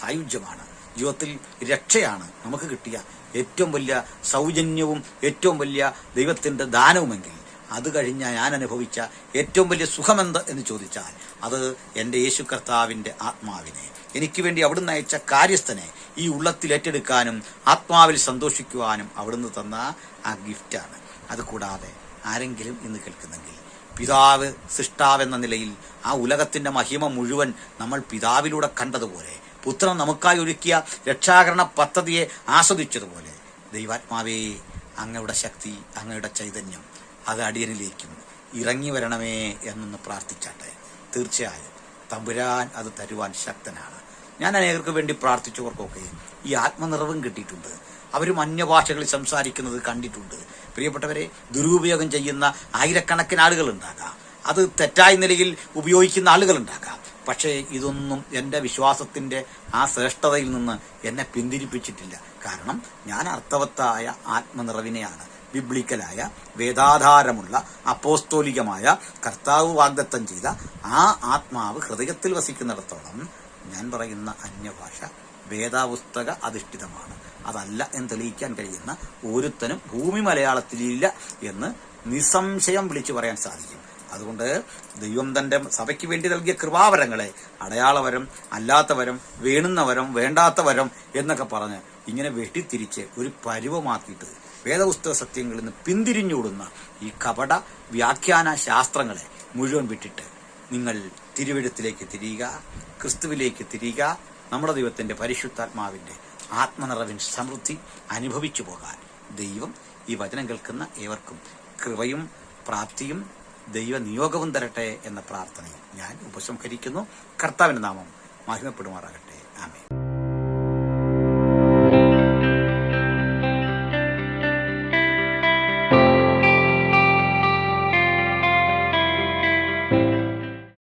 സായുജ്യമാണ്, ജീവിതത്തിൽ രക്ഷയാണ് നമുക്ക് കിട്ടിയ ഏറ്റവും വലിയ സൗജന്യവും ഏറ്റവും വലിയ ദൈവത്തിൻ്റെ ദാനവുമെങ്കിൽ അത് കഴിഞ്ഞ ഞാൻ അനുഭവിച്ച ഏറ്റവും വലിയ സുഖമെന്ത് എന്ന് ചോദിച്ചാൽ അത് എൻ്റെ യേശു കർത്താവിൻ്റെ ആത്മാവിനെ, എനിക്ക് വേണ്ടി അവിടുന്ന് അയച്ച കാര്യസ്ഥനെ ഈ ഉള്ളത്തിൽ ഏറ്റെടുക്കാനും ആത്മാവിൽ സന്തോഷിക്കുവാനും അവിടുന്ന് തന്ന ആ ഗിഫ്റ്റാണ്. അതുകൂടാതെ ആരെങ്കിലും ഇന്ന് കേൾക്കുന്നെങ്കിൽ, പിതാവ് സൃഷ്ടാവെന്ന നിലയിൽ ആ ഉലകത്തിൻ്റെ മഹിമ മുഴുവൻ നമ്മൾ പിതാവിലൂടെ കണ്ടതുപോലെ, പുത്രൻ നമുക്കായി ഒരുക്കിയ രക്ഷാകരണ പദ്ധതിയെ ആസ്വദിച്ചതുപോലെ, ദൈവാത്മാവേ, അങ്ങയുടെ ശക്തി, അങ്ങയുടെ ചൈതന്യം അത് അടിയനിലേക്കും ഇറങ്ങി വരണമേ എന്നൊന്ന് പ്രാർത്ഥിച്ചാട്ടെ. തീർച്ചയായും തമ്പുരാൻ അത് തരുവാൻ ശക്തനാണ്. ഞാൻ അനേകർക്ക് വേണ്ടി പ്രാർത്ഥിച്ചവർക്കൊക്കെ ഈ ആത്മനിറവും കിട്ടിയിട്ടുണ്ട്. അവരും അന്യഭാഷകളിൽ സംസാരിക്കുന്നത് കണ്ടിട്ടുണ്ട്. പ്രിയപ്പെട്ടവരെ, ദുരുപയോഗം ചെയ്യുന്ന ആയിരക്കണക്കിന് ആളുകൾ ഉണ്ടാകാം. അത് തെറ്റായ നിലയിൽ ഉപയോഗിക്കുന്ന ആളുകളുണ്ടാകാം. പക്ഷേ ഇതൊന്നും എൻ്റെ വിശ്വാസത്തിൻ്റെ ആ ശ്രേഷ്ഠതയിൽ നിന്ന് എന്നെ പിന്തിരിപ്പിച്ചിട്ടില്ല. കാരണം ഞാൻ അർത്ഥവത്തായ ആത്മനിറവിനെയാണ്, ബിബ്ലിക്കലായ വേദാധാരമുള്ള അപ്പോസ്തോലികമായ കർത്താവ് വാഗ്ദത്തം ചെയ്ത ആ ആത്മാവ് ഹൃദയത്തിൽ വസിക്കുന്നിടത്തോളം ഞാൻ പറയുന്ന അന്യഭാഷ വേദപുസ്തക അധിഷ്ഠിതമാണ്. അതല്ല എന്ന് തെളിയിക്കാൻ കഴിയുന്ന ഒരുത്തനും ഭൂമി മലയാളത്തിലില്ല എന്ന് നിസ്സംശയം വിളിച്ചു പറയാൻ സാധിക്കും. അതുകൊണ്ട് ദൈവം തൻ്റെ സഭയ്ക്ക് വേണ്ടി നൽകിയ കൃപാവരങ്ങളെ അടയാളവരം, അല്ലാത്തവരം, വേണുന്നവരം, വേണ്ടാത്തവരം എന്നൊക്കെ പറഞ്ഞ് ഇങ്ങനെ വെട്ടിത്തിരിച്ച് ഒരു പരുവമാക്കിയിട്ട് വേദപുസ്തക സത്യങ്ങളിൽ നിന്ന് പിന്തിരിഞ്ഞോടുന്ന ഈ കപട വ്യാഖ്യാന ശാസ്ത്രങ്ങളെ മുഴുവൻ വിട്ടിട്ട് നിങ്ങൾ തിരുവെഴുത്തിലേക്ക് തിരിയുക, ക്രിസ്തുവിലേക്ക് തിരിയുക. നമ്മുടെ ദൈവത്തിൻ്റെ പരിശുദ്ധാത്മാവിൻ്റെ ആത്മനിറവിൻ സമൃദ്ധി അനുഭവിച്ചു പോകാൻ ദൈവം ഈ വചനം കേൾക്കുന്ന ഏവർക്കും കൃപയും പ്രാപ്തിയും ദൈവ നിയോഗവും തരട്ടെ എന്ന പ്രാർത്ഥനയും ഞാൻ ഉപസംഹരിക്കുന്നു. കർത്താവിന്റെ നാമം മഹിമപ്പെടുമാറാകട്ടെ. ആമേൻ.